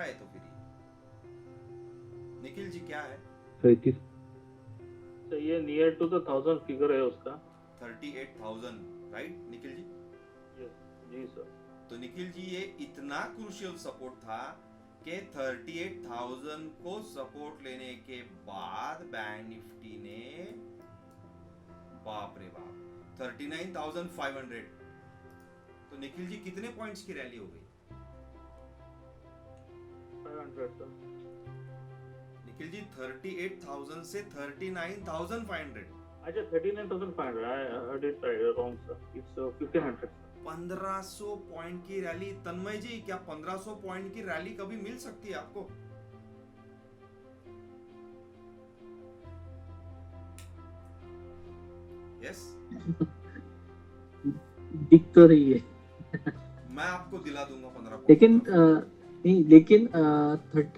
है तो फिर निखिल जी क्या है? 30 तो ये नियर टू द 1000 फिगर है उसका। 38,000 राइट निखिल जी? यस जी सर। तो निखिल जी ये इतना क्रूशियल सपोर्ट था कि 38,000 को सपोर्ट लेने के बाद बैंक निफ्टी ने बाप रे बाप 39,500। तो निखिल जी कितने पॉइंट्स की रैली हो गई? 500 सर। निखिल जी 38,000 से 39,500। अच्छा 39,500 I heard it wrong sir, it's 1500 sir. 1500 point की रैली। तन्मय जी क्या 1500 पॉइंट की रैली कभी मिल सकती है आपको? यस दिख तो रही है मैं आपको दिला दूंगा 15 लेकिन पॉइंट। नहीं, लेकिन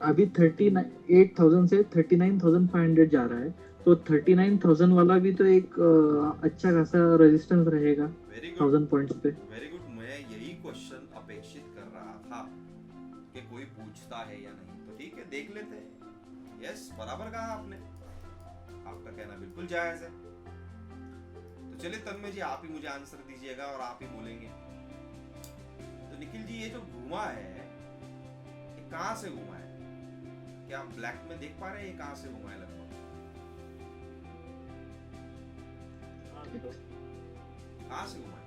अभी 38,000 से 39,500 जा रहा है, तो 39,000 वाला भी तो एक अच्छा खासा रेजिस्टेंस रहेगा वेरी 1000 पॉइंट्स पे। Very good. मैं यही क्वेश्चन अपेक्षित कर रहा था कि कोई पूछता है या नहीं, तो ठीक है देख लेते हैं। यस बराबर कहा आपने, आपका कहना बिल्कुल जायज है। तो चलिए तन्मय जी आप ही मुझे आंसर दीजिएगा और आप ही बोलेंगे। तो निखिल जी ये जो घुमा है ये कहां से घुमा है? क्या आप ब्लैक में देख पा रहे हैं ये कहां से घुमा है लगभग? हाँ सर। कहां से घुमा है?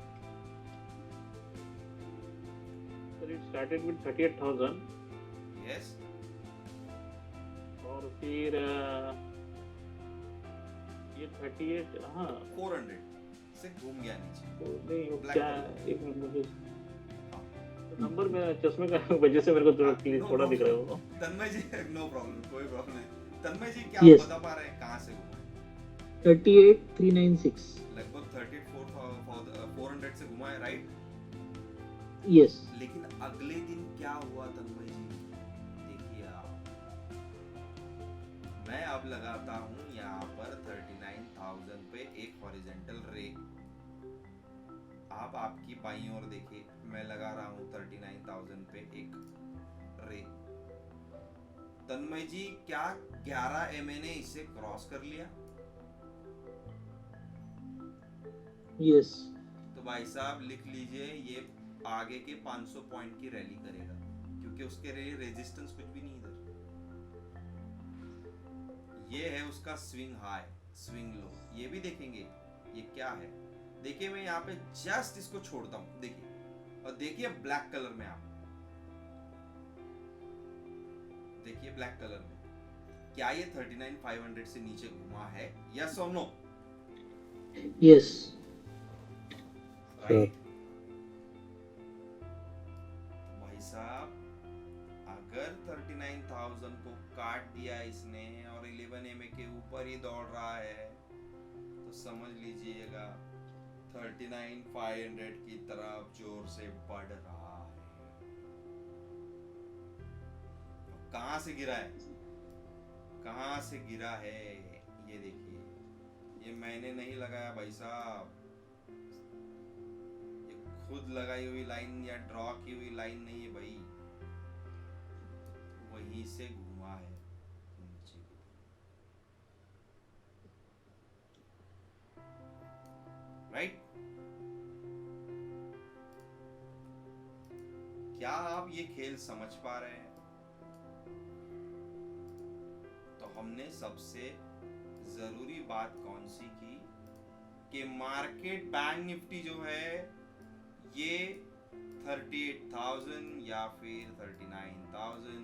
Sir it started with 38,000 yes और फिर ये 38 हाँ 400 से घूम गया नीचे। तो नहीं वो Black क्या color। एक मिनट मुझे हाँ। नंबर में चश्मे का वजह से मेरे को थोड़ा क्लियर No थोड़ा दिख रहा है problem। वो। तन्मय जी नो प्रॉब्लम, कोई प्रॉब्लम नहीं। तन्मय जी क्या Yes. आप बता पा रहे हैं कहां से घुमा है? 38,396। लगभग 34,400 से घुमा है राइट? यस लेकिन अगले दिन क्या हुआ तन्मय जी देखिए आप, मैं अब लगाता हूं यहाँ पर 39,000 पे एक हॉरिजॉन्टल रे। आप आपकी बाईं ओर देखिए, मैं लगा रहा हूं 39,000 पे एक रे। तन्मय जी क्या 11 MA ने इसे क्रॉस कर लिया? यस तो भाई साहब लिख लीजिए ये आगे के 500 पॉइंट की रैली करेगा, क्योंकि उसके लिए रेजिस्टेंस कुछ भी नहीं इधर। ये है उसका स्विंग हाई स्विंग लो, ये भी देखेंगे ये क्या है। देखिए मैं यहाँ पे जस्ट इसको छोड़ता हूँ, देखिए और देखिए ब्लैक कलर में, आप देखिए ब्लैक कलर में क्या ये 39,500 से नीचे घुमा है? यस और नो? यस राइट भाई साहब, अगर 39,000 को काट दिया इसने और 11 MA के ऊपर ही दौड़ रहा है तो समझ लीजिएगा 39,500 की तरफ जोर से बढ़ रहा है। कहां से गिरा है? कहां से गिरा है ये देखिए, ये मैंने नहीं लगाया भाई साहब, ये खुद लगाई हुई लाइन या ड्रॉ की हुई लाइन नहीं है भाई, वहीं से घुमा है नीचे की तरफ। राइट? क्या आप ये खेल समझ पा रहे हैं? तो हमने सबसे जरूरी बात कौन सी की कि मार्केट बैंक निफ्टी जो है ये 38,000 या फिर 39,000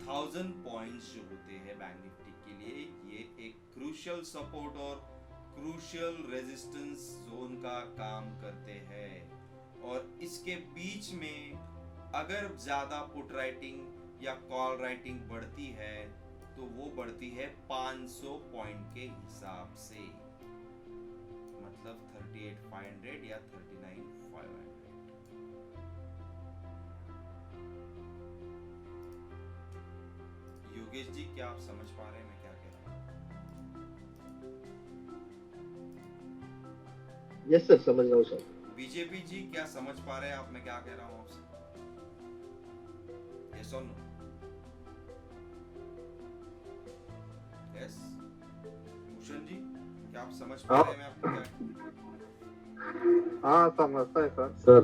1000 पॉइंट्स जो होते हैं बैंक निफ्टी के लिए, ये एक क्रूशियल सपोर्ट और क्रूशियल रेजिस्टेंस जोन का काम करते हैं। और इसके बीच में अगर ज्यादा पुट राइटिंग या कॉल राइटिंग बढ़ती है तो वो बढ़ती है 500 पॉइंट के हिसाब से, मतलब 38,500 या 39,500। योगेश जी क्या आप समझ पा रहे हैं मैं क्या कह रहा हूँ? यस सर समझ रहा हूँ सर। बीजेपी जी क्या समझ पा रहे हैं आप मैं क्या कह रहा हूँ आपसे? यस और नो? यस भूषण जी, क्या आप समझ पा रहे हैं मैं आपको क्या? हाँ समझता है सर। सर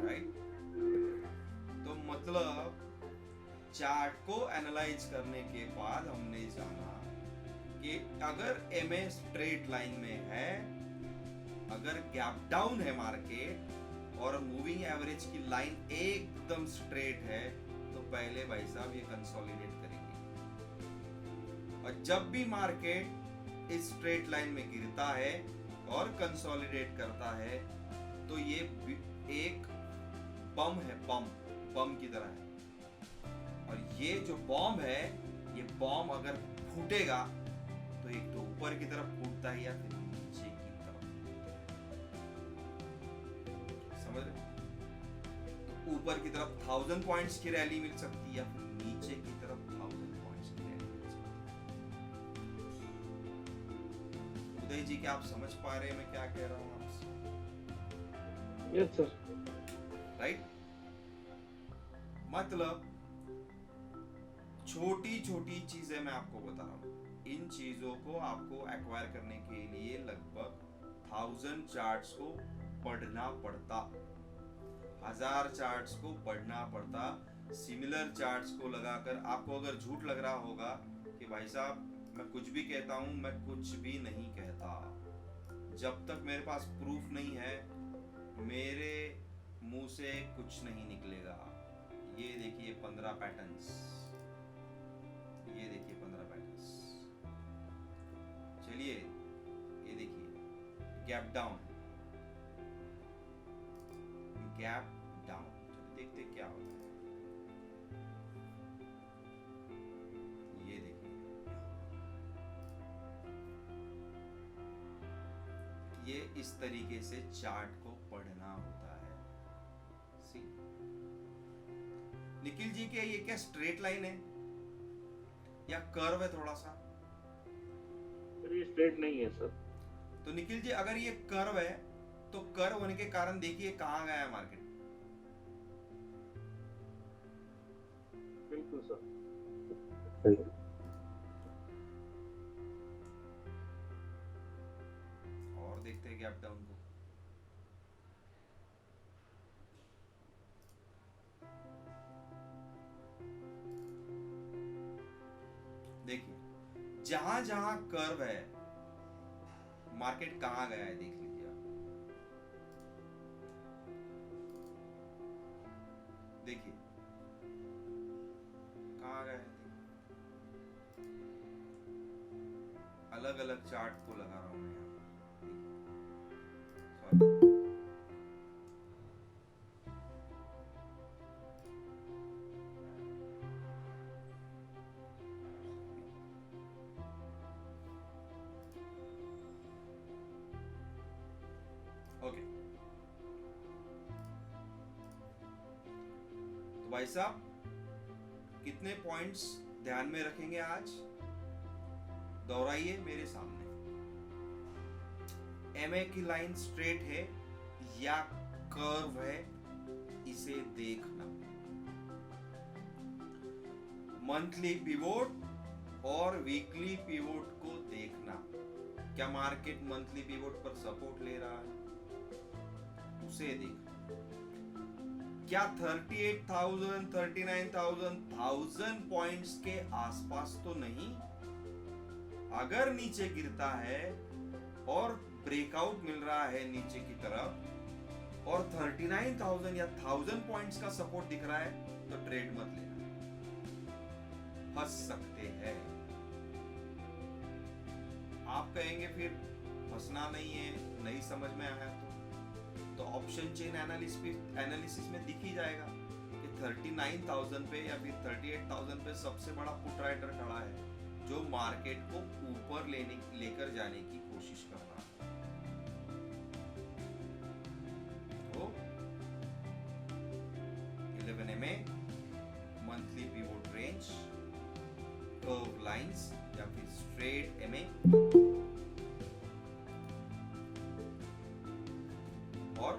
राइट, तो मतलब चार्ट को एनालाइज करने के बाद हमने जाना कि अगर एमए स्ट्रेट लाइन में है, अगर गैप डाउन है मार्केट और मूविंग एवरेज की लाइन एकदम स्ट्रेट है, तो पहले भाई साहब ये कंसोलिडेट करेंगे। और जब भी मार्केट इस स्ट्रेट लाइन में गिरता है और कंसोलिडेट करता है, तो ये एक बम है, बम की तरह है। और ये जो बॉम्ब है, ये बॉम्ब अगर फूटेगा तो एक तो ऊपर की तरफ फूटता है या फिर नीचे की तरफ, समझ रहे? तो ऊपर की तरफ 1000 पॉइंट्स की रैली मिल सकती है या फिर नीचे की तरफ 1000 पॉइंट्स की रैली मिल सकती है। उदय जी, क्या आप समझ पा रहे हैं मैं क्या कह रहा हूँ आपसे? Yes sir. राइट, मतलब छोटी छोटी चीजें मैं आपको बता रहा हूँ, इन चीजों को आपको एक्वायर करने के लिए लगभग 1000 चार्ट्स को पढ़ना पड़ता, 1000 चार्ट्स को पढ़ना पड़ता। सिमिलर चार्ट्स को लगाकर आपको अगर झूठ लग रहा होगा कि भाई साहब मैं कुछ भी कहता हूं, मैं कुछ भी नहीं कहता, जब तक मेरे पास प्रूफ नहीं है मेरे मुंह से कुछ नहीं निकलेगा। ये देखिए 15 पैटर्न्स, ये देखिए 15 पैटर्न्स। चलिए ये देखिए गैप डाउन, गैप डाउन, देखते क्या होता है। ये देखिए, ये इस तरीके से चार्ट को पढ़ना होता है। सी निखिल जी, के ये क्या स्ट्रेट लाइन है या कर्व है थोड़ा सा? ये स्ट्रेट नहीं है सर। तो निखिल जी, अगर ये कर्व है तो कर्व होने के कारण देखिए कहां गया है मार्केट। बिल्कुल सर। और देखते हैं गैप डाउन को। देखिए जहां जहां कर्व है मार्केट कहां गया है, देख लीजिए आप। देखिए कहां गया है, अलग अलग चार्ट को लगा रहा हूं मैं यहाँ। Sorry, okay. तो भाई साहब कितने पॉइंट्स ध्यान में रखेंगे आज? दोहराइए मेरे सामने। एमए की लाइन स्ट्रेट है या कर्व है, इसे देखना। मंथली पिवोट और वीकली पिवोट को देखना। क्या मार्केट मंथली पिवोट पर सपोर्ट ले रहा है, उसे देखना। क्या 38,000, 39,000, 1000 पॉइंट्स के आसपास तो नहीं? अगर नीचे गिरता है और ब्रेकआउट मिल रहा है नीचे की तरफ और 39,000 या 1000 पॉइंट्स का सपोर्ट दिख रहा है, तो ट्रेड मत लेना, फंस सकते हैं। आप कहेंगे फिर फंसना नहीं है, नहीं समझ में आया तो ऑप्शन चेन एनालिसिस में दिख ही जाएगा कि 39,000 पे या फिर 38,000 पे सबसे बड़ा पुट राइटर खड़ा है जो मार्केट को ऊपर लेकर जाने की कोशिश कर रहा है। तो 11 में monthly pivot range, curve lines या फिर स्ट्रेट एमए और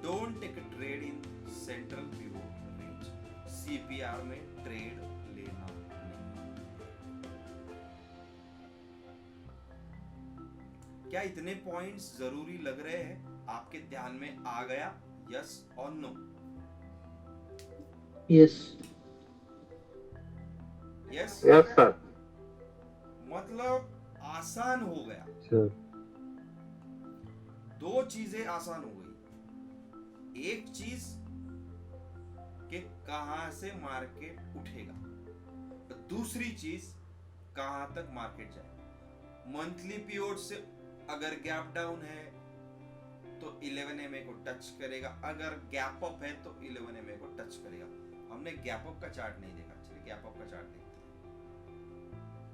don't take a trade in central pivot range. CPR में ट्रेड लेना नहीं। क्या इतने पॉइंट्स जरूरी लग रहे हैं? आपके ध्यान में आ गया? यस और no? Yes yes Yes, sir. मतलब आसान हो गया, सर दो चीजें आसान हो गई। एक चीज कि कहां से मार्केट उठेगा, दूसरी चीज कहां तक मार्केट जाए। मंथली पीरियड से अगर गैप डाउन है तो 11 एमए को टच करेगा, अगर गैप अप है तो 11 एमए को टच करेगा। हमने गैप अप का चार्ट नहीं देखा, चलिए गैप अप का चार्ट देखते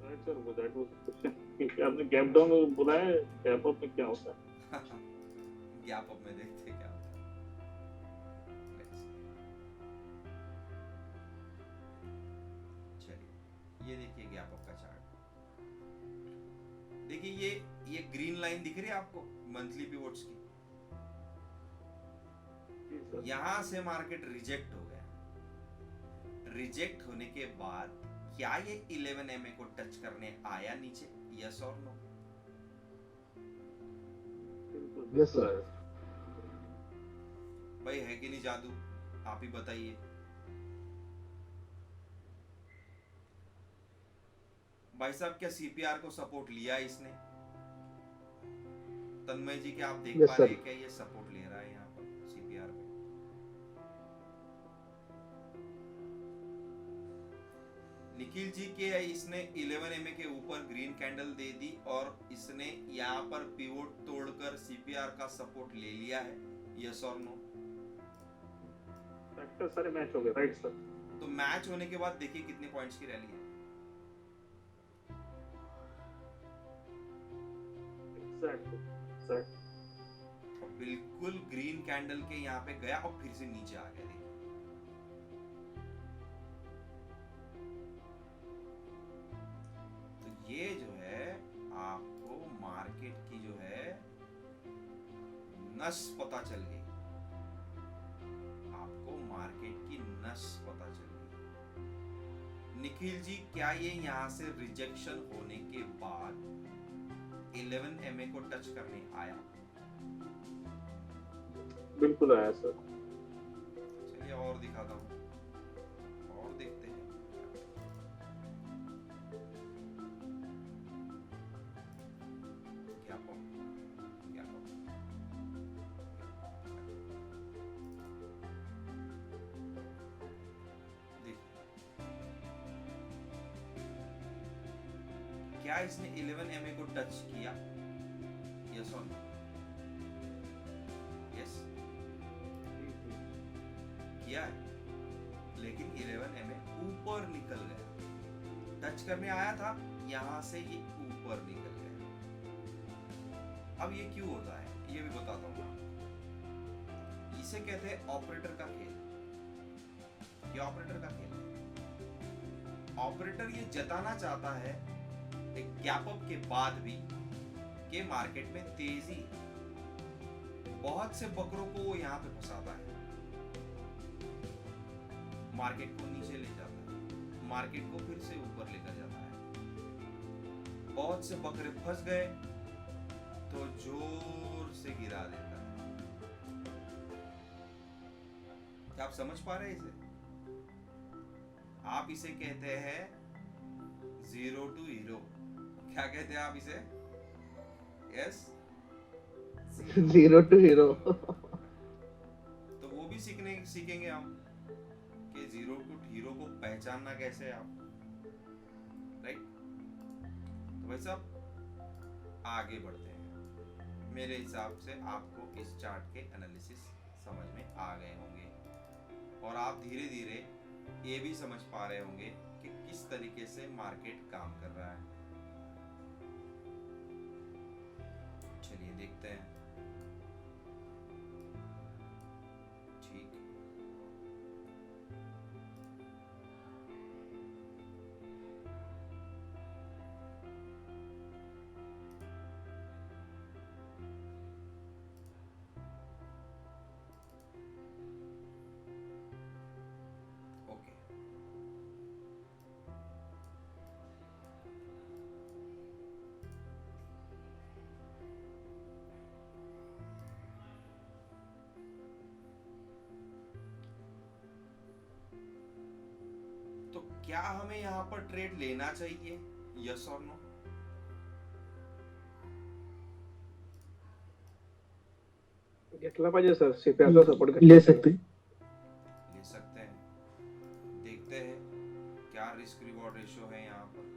Right, sir. वो that was the question. कि आपने गैप डाउन बोला है, गैप अप में क्या होता है? हैं। गैप अप में देखते क्या होता है। Let's see. चलिए ये देखिए गैप अप का चार्ट। देखिए ये ग्रीन लाइन दिख रही है आपको मंथली पिवोट्स की? जी, sir. यहां से मार्केट रिजेक्ट हो गया। रिजेक्ट होने के बाद क्या ये 11 एमए को टच करने आया नीचे? यस और नो? बिल्कुल, Yes, sir. sir. भाई है कि नहीं जादू? आप ही बताइए। भाई साहब क्या सीपीआर को सपोर्ट लिया इसने? तन्मय जी क्या आप देख Yes, पा sir. रहे हैं क्या ये सपोर्ट ले रहा है यहाँ पर सीपीआर पे? निखिल जी के इसने 11 एमए के ऊपर ग्रीन कैंडल दे दी और इसने यहाँ पर पिवोट तोड़कर सीपीआर का सपोर्ट ले लिया है। यस और नो? फैक्टर सारे मैच हो गए, राइट सर? तो मैच होने के बाद देखिए कितने पॉइंट्स की रैली है। Exactly, exact. और बिल्कुल ग्रीन कैंडल के यहाँ पे गया और फिर से नीचे आ गया। देखिए तो ये जो है आपको मार्केट की जो है नस पता चल गई। आपको मार्केट की नस पता चल गई। निखिल जी क्या ये यहाँ से रिजेक्शन होने के बाद 11 एमए को टच करने आया? बिल्कुल आया सर। चलिए और दिखाता हूँ, और देखते हैं। क्या पाऊँ? क्या पाऊँ? देखिए क्या इसने 11 एमए को टच किया? यस और नो? यस किया है, लेकिन 11 एमए ऊपर निकल गया। टच करने आया था, यहां से ये ऊपर निकल गया। अब ये क्यों होता है ये भी बताता हूँ। इसे कहते हैं ऑपरेटर का खेल। ये ऑपरेटर का खेल है। ऑपरेटर ये जताना चाहता है एक गैप अप के बाद भी कि मार्केट में तेजी। बहुत से बकरों को वो यहाँ पे फंसाता है, मार्केट को नीचे ले जाता है, मार्केट को फिर से ऊपर लेकर जाता है। बहुत से बकरे फंस गए तो जोर से गिरा देता है। क्या आप समझ पा रहे हैं इसे? आप इसे कहते हैं जीरो टू हीरो। क्या कहते हैं आप इसे? Yes, zero to hero. तो वो भी सीखेंगे हम कि जीरो टू हीरो को पहचानना कैसे है आप, राइट? तो भाई साहब आगे बढ़ते हैं। मेरे हिसाब से आपको इस चार्ट के एनालिसिस समझ में आ गए होंगे और आप धीरे धीरे ये भी समझ पा रहे होंगे कि किस तरीके से मार्केट काम कर रहा है। चलिए देखते हैं। ठीक, ओके। क्या हमें यहाँ पर ट्रेड लेना चाहिए, यस और नो? घेतला पाहिजे सर, सीपीआर सपोर्ट ले सकते हैं। ले सकते हैं, देखते हैं क्या रिस्क रिवॉर्ड रेशियो है यहाँ पर,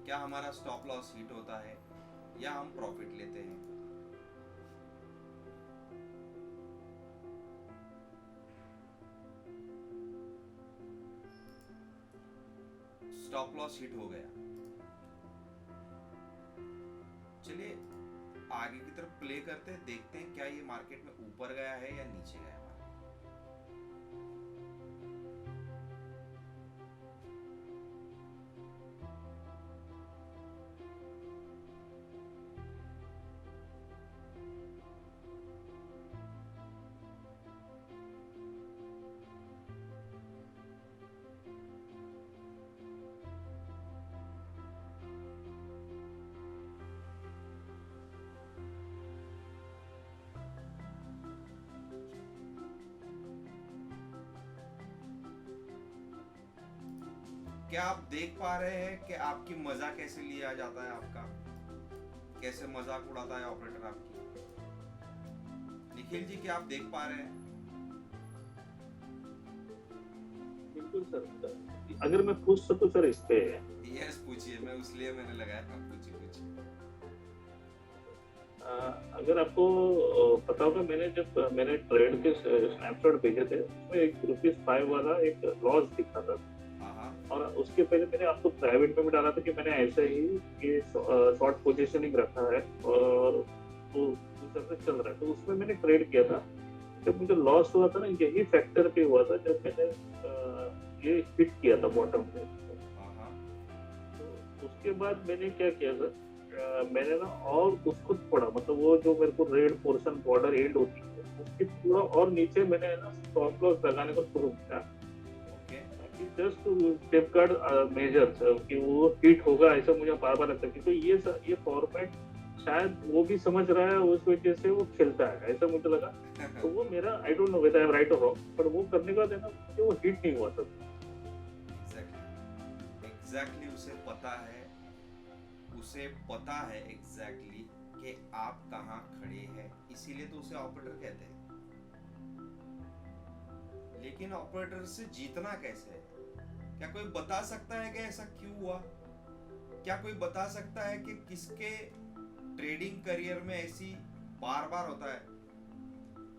क्या हमारा स्टॉप लॉस हिट होता है या हम प्रॉफिट लेते हैं। स्टॉप लॉस हिट हो गया, चलिए आगे की तरफ प्ले करते हैं, देखते हैं क्या ये मार्केट में ऊपर गया है या नीचे गया है। क्या आप देख पा रहे हैं कि आपकी मजा कैसे लिया जाता है, आपका कैसे मजाक उड़ाता है ऑपरेटर आपकी? निखिल जी, क्या आप देख पा रहे हैं? बिल्कुल सर, अगर मैं पूछ सकूं सर इस पे। यस पूछिए, मैं उसलिए मैंने लगाया था, पूछिए पूछिए। अगर आपको पता होगा, मैंने ट्रेड के स्नैपशॉट भेजे थे, उसमें एक ₹5 वाला एक लॉस दिखा था। हाँ और उसके पहले मैंने आपको प्राइवेट में भी डाला था कि मैंने ऐसे ही ये शॉर्ट पोजीशनिंग रखा है और तो उस तरह से चल रहा है, तो उसमें मैंने ट्रेड किया था। जब मुझे लॉस हुआ था ना, यही फैक्टर पे हुआ था, जब मैंने ये हिट किया था बॉटम पे। हाँ। तो उसके बाद मैंने क्या किया था, मैंने ना और उसको थोड़ा, मतलब वो जो मेरे को रेड पोर्शन बॉर्डर एंड होती है उसके थोड़ा और नीचे मैंने ना स्टॉप लॉस लगाने को शुरू किया, जस्ट सेफगार्ड मेजर्स कि वो हिट होगा ऐसा मुझे बार बार लगता है। तो ये फॉर्मेट शायद वो भी समझ रहा है, उस वजह से वो खेलता है ऐसा मुझे लगा। तो वो मेरा, I don't know whether I am right और रॉन्ग, पर वो करने के बाद है ना, मुझे वो हिट नहीं हुआ था। एग्जैक्टली उसे पता है एग्जैक्टली कि आप कहाँ खड़े हैं, इसीलिए तो उसे ऑपरेटर कहते हैं। लेकिन ऑपरेटर से जीतना कैसे है? क्या कोई बता सकता है कि ऐसा क्यों हुआ? क्या कोई बता सकता है कि किसके ट्रेडिंग करियर में ऐसी बार बार होता है,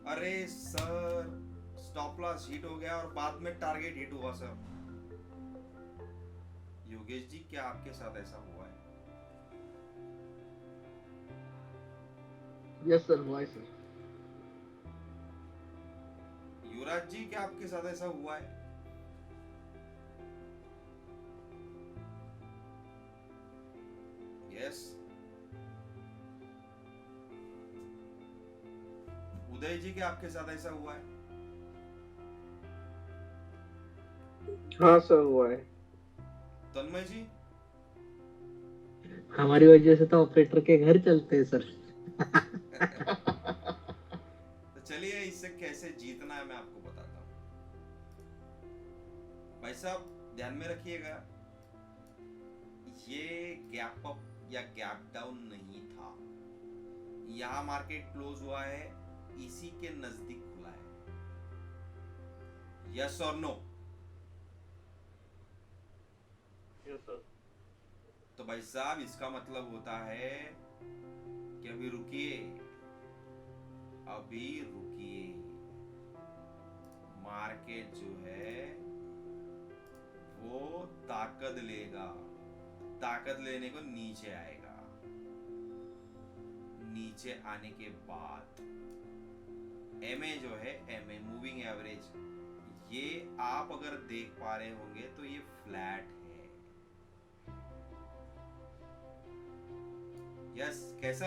अरे सर स्टॉप लॉस हिट हो गया और बाद में टारगेट हिट हुआ सर? योगेश जी, क्या आपके साथ ऐसा हुआ है? यस सर, हुआ है सर। युवराज जी, क्या आपके साथ ऐसा हुआ है? यस। उदय जी, क्या आपके साथ ऐसा हुआ है? हाँ सर, हुआ है। तन्मय जी? हमारी वजह से तो ऑपरेटर के घर चलते हैं सर। तो चलिए इससे कैसे जीतना है मैं आपको बताता हूँ। भाई साहब ध्यान में रखिएगा, ये गैप अप या गैप डाउन नहीं था, यहाँ मार्केट क्लोज हुआ है, इसी के नजदीक खुला है। यस और नो? Yes sir. तो भाई साहब इसका मतलब होता है कि अभी रुकिए, अभी रुकिए, मार्केट जो है वो ताकत लेगा, ताकत लेने को नीचे आएगा, नीचे आने के बाद एमए जो है, एमए मूविंग एवरेज, ये आप अगर देख पा रहे होंगे तो ये फ्लैट है। यस, कैसा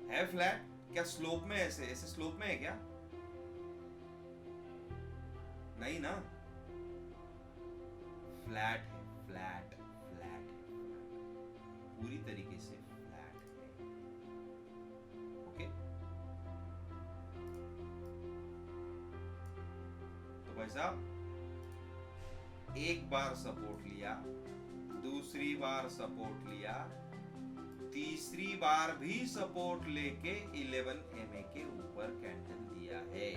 है फ्लैट? क्या स्लोप में ऐसे ऐसे स्लोप में है क्या? नहीं ना, फ्लैट है, फ्लैट फ्लैट है, पूरी तरीके से फ्लैट है। ओके, तो भाई साहब एक बार सपोर्ट लिया, दूसरी बार सपोर्ट लिया, तीसरी बार भी सपोर्ट लेके 11 MA के ऊपर कैंडल दिया है।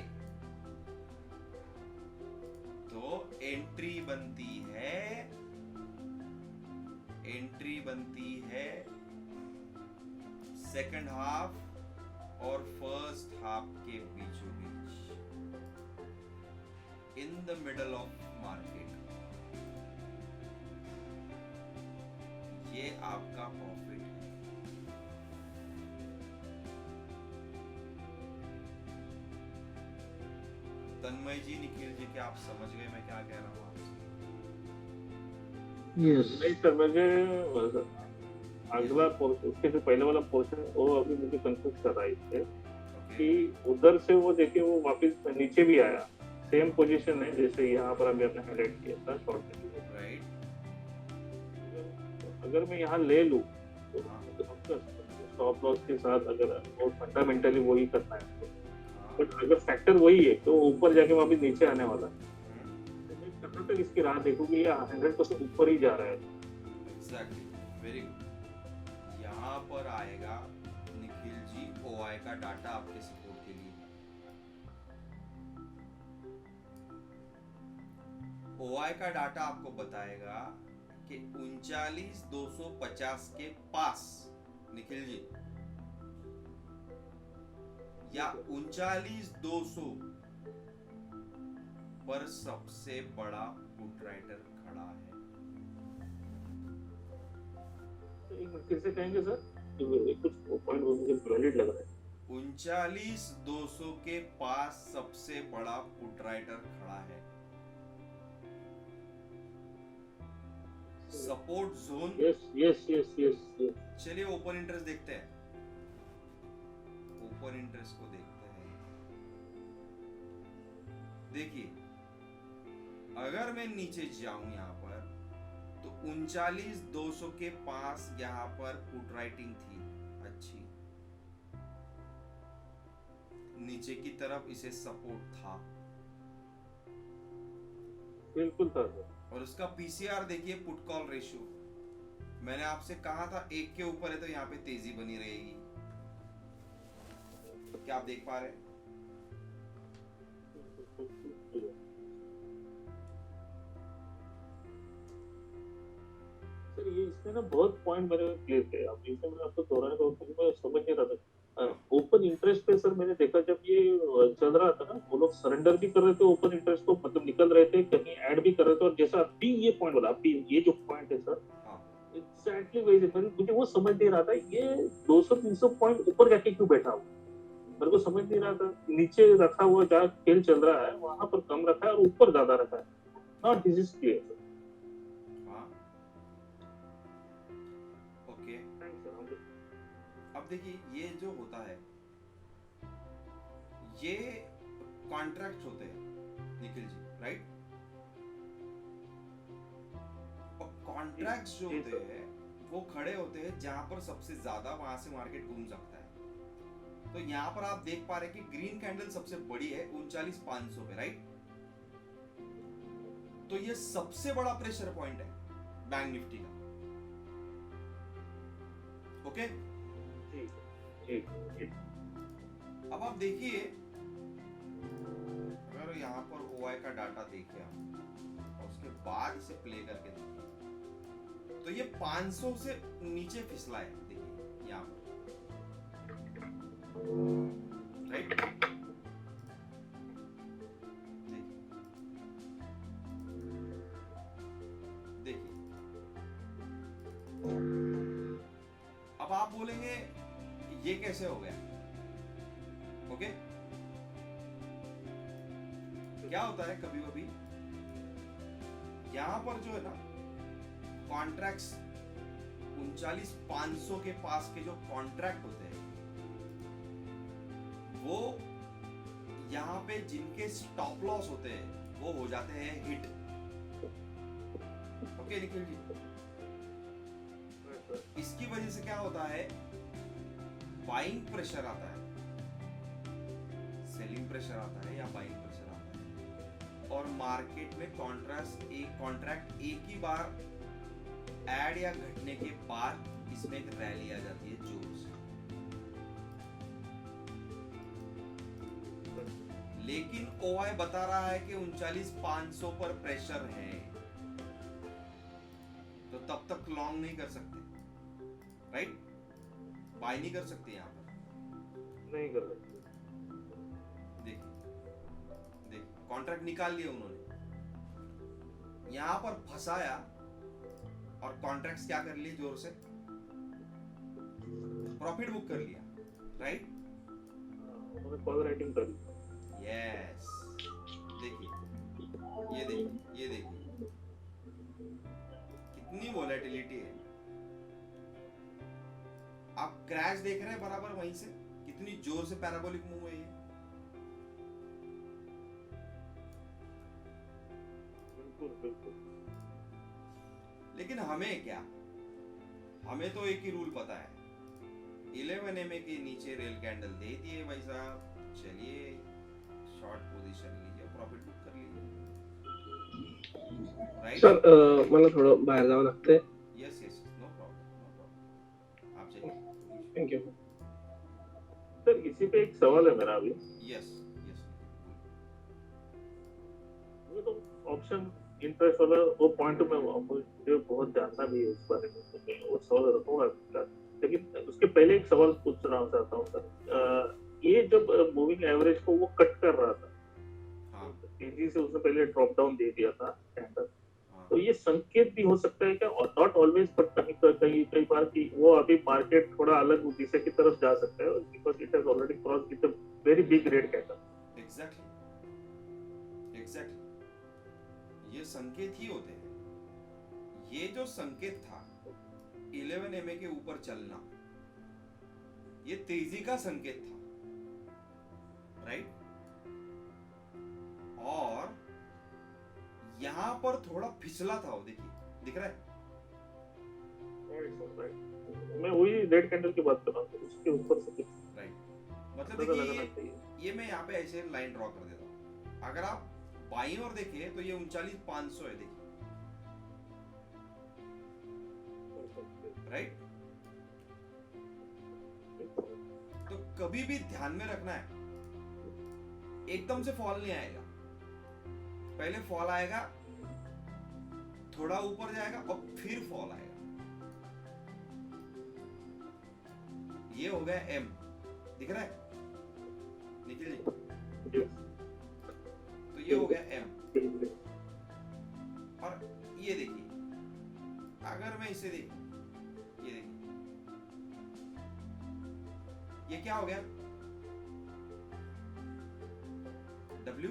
तो एंट्री बनती है सेकंड हाफ और फर्स्ट हाफ के बीचों बीच, in the middle of market. ये आपका प्रॉफिट है। तन्मय जी, निखिल जी, क्या आप समझ गए मैं क्या कह रहा हूँ आपसे? यस नहीं सर, मुझे अगला पोर्शन, उसके जो पहले वाला पोर्शन वो अभी मुझे कंफ्यूज कर रहा है इससे ओके, कि उधर से वो देखिए वो वापस नीचे भी आया, सेम पोजीशन है जैसे यहाँ पर अभी आपने हाईलाइट किया था शॉर्ट के लिए। राइट, अगर मैं यहाँ ले लूँ तो स्टॉप लॉस के साथ, अगर वो फंडामेंटली वही करना है, बट अगर फैक्टर वही है तो ऊपर जाके वापस नीचे आने वाला है। तो मैं कहाँ तक इसकी राह देखूंगी, ये 100% ऊपर ही जा रहा है। Exactly, very good. यहाँ पर आएगा निखिल जी OI का डाटा आपके सपोर्ट के लिए। OI का डाटा आपको बताएगा कि 39,250 के पास निखिल जी, या 39,200 पर सबसे बड़ा पुट राइटर खड़ा है। तो एक मिनट फिर से कहेंगे सर, कुछ पॉइंट मुझे वैलिड लग रहा है। 39,200 के पास सबसे बड़ा पुट राइटर खड़ा है। Support zone, yes yes yes yes yes. चलिए ओपन इंटरेस्ट देखते हैं, ओपन इंटरेस्ट को देखते हैं। देखिए, अगर मैं नीचे जाऊं यहाँ पर तो 39,200 के पास यहाँ पर पुट राइटिंग थी अच्छी, नीचे की तरफ इसे सपोर्ट था बिल्कुल था सर। और उसका पीसीआर देखिए, पुट कॉल रेशियो, मैंने आपसे कहा था 1 के ऊपर है तो यहाँ पे तेजी बनी रहेगी। क्या आप देख पा रहे हैं? सर ये इसमें ना बहुत पॉइंट मेरे क्लियर थे, अब इसे मैं आपको दोहराने का मैं समझ नहीं रहा था। ओपन इंटरेस्ट पे सर मैंने देखा जब ये चल रहा था ना, वो लोग सरेंडर भी कर रहे थे ओपन इंटरेस्ट को, मतलब निकल रहे थे, कहीं ऐड भी कर रहे थे। और जैसा अभी ये पॉइंट बोला, अभी ये जो पॉइंट है सर, एग्जैक्टली वही मुझे वो समझ नहीं रहा था, ये 200-300 पॉइंट ऊपर जाके क्यों बैठा हुआ, मेरे को समझ नहीं रहा था। नीचे रखा हुआ जहाँ खेल चल रहा है वहां पर कम रखा है और ऊपर ज्यादा रखा है। Not this is clear. Okay, अब देखिए ये जो होता है ये कॉन्ट्रैक्ट होते हैं निखिल जी, राइट? और कॉन्ट्रैक्ट्स जो होते हैं वो खड़े होते हैं जहां पर सबसे ज्यादा वहां से मार्केट घूम सकता है। तो यहाँ पर आप देख पा रहे हैं कि ग्रीन कैंडल सबसे बड़ी है 39,500 पे, राइट? तो ये सबसे बड़ा प्रेशर पॉइंट है बैंक निफ्टी का। ओके, अब आप देखिए, अगर यहाँ पर OI का डाटा देखें हम और उसके बाद इसे प्ले करके देखें तो ये 500 से नीचे फिसला है। देखिए यहाँ पर, राइट? देखिए, अब आप बोलेंगे ये कैसे हो गया? ओके, क्या होता है कभी कभी यहां पर जो है ना कॉन्ट्रैक्ट्स 39,500 के पास के जो कॉन्ट्रैक्ट होते हैं वो यहाँ पे जिनके स्टॉप लॉस होते हैं वो हो जाते हैं हिट। ओके निखिल जी, इसकी वजह से क्या होता है, बाइंग प्रेशर आता है, सेलिंग प्रेशर आता है या बाइंग प्रेशर आता है। और मार्केट में कॉन्ट्रैक्ट एक ही बार ऐड या घटने के बाद इसमें एक रैली आ जाती है जोर से। लेकिन ओआई बता रहा है कि 39,500 पर प्रेशर है, तो तब तक लॉन्ग नहीं कर सकते, राइट? बाय नहीं कर सकते यहाँ पर, नहीं कर सकते। देखिए कॉन्ट्रैक्ट निकाल लिया उन्होंने, यहाँ पर फंसाया और कॉन्ट्रैक्ट्स क्या कर लिए, जोर से प्रॉफिट बुक कर लिया, राइट? उन्होंने कॉल राइटिंग कर ली। यस, देखिए ये देखिए कितनी वोलेटिलिटी है। आप क्रैश देख रहे हैं बराबर वहीं से, कितनी जोर से पैराबोलिक मूव है ये। बिल्कुल। लेकिन हमें क्या, हमें तो एक ही रूल पता है, 11 MA के नीचे रेल कैंडल दे दिए भाई साहब, चलिए शॉर्ट पोजीशन लीजिए, प्रॉफिट बुक कर लीजिए, राइट? सर मला थोडं बाहेर जावं लागतंय. यस नो प्रॉब्लम, आप चाहिए। थँक्यू. सर इसी पे एक सवाल है मेरा अभी। यस मुझे तो ऑप्शन इंटरेस्ट वाला वो पॉइंट में मुझे बहुत जानना भी है उस बारे में, तो मैं वो सवाल रखूंगा। लेकिन उसके पहले एक सवाल पूछना चाहता हूँ सर। ये जब मूविंग एवरेज को वो कट कर रहा था, हाँ, तेजी से उसने पहले ड्रॉप डाउन दे दिया था कैंडल, हाँ, तो ये संकेत भी हो सकता है क्या, और नॉट ऑलवेज, बट कई बार कि वो अभी मार्केट थोड़ा अलग दिशा की तरफ जा सकता है, because it has already crossed with a very big red candle. Exactly ये संकेत ही होते हैं। ये जो संकेत था 11 MA के ऊपर चलना, ये तेजी का संकेत था, राइट? और यहां पर थोड़ा फिसला था, वो देखिए, दिख रहा है? मैं वही रेड कैंडल की बात कर रहा हूँ, उसके ऊपर से कुछ राइट, मतलब पता लगाना देखिए चाहिए। ये मैं यहाँ पे ऐसे लाइन ड्रॉ कर देता हूँ। अगर आप बाईं ओर देखिए तो ये 39,500 है, देखिए, राइट? तो कभी भी ध्यान में रखना है, एकदम से फॉल नहीं आएगा, पहले फॉल आएगा, थोड़ा ऊपर जाएगा और फिर फॉल आएगा। ये हो गया एम, दिख रहा है निखिल जी? तो ये हो गया एम, और ये देखिए, अगर मैं इसे देखूं, ये देखिए, ये क्या हो गया, W,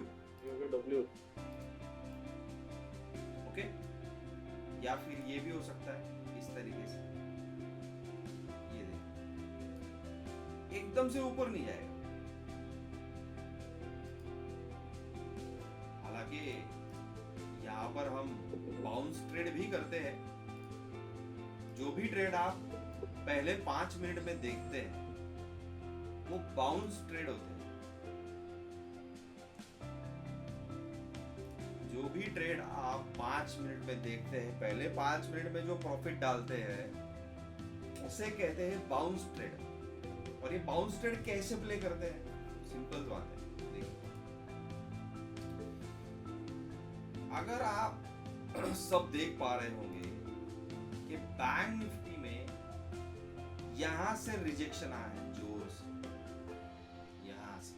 ओके? या फिर ये भी हो सकता है इस तरीके से, ये देखिए, एकदम से ऊपर नहीं जाएगा। हालांकि यहाँ पर हम बाउंस ट्रेड भी करते हैं। जो भी ट्रेड आप पहले 5 मिनट में देखते हैं वो बाउंस ट्रेड होते हैं। जो भी ट्रेड आप 5 मिनट में देखते हैं, पहले 5 मिनट में जो प्रॉफिट डालते हैं उसे कहते हैं बाउंस ट्रेड। और ये बाउंस ट्रेड कैसे प्ले करते हैं? सिंपल बात है, अगर आप सब देख पा रहे होंगे कि बैंक निफ्टी में यहां से रिजेक्शन आया है जोर से, यहां से,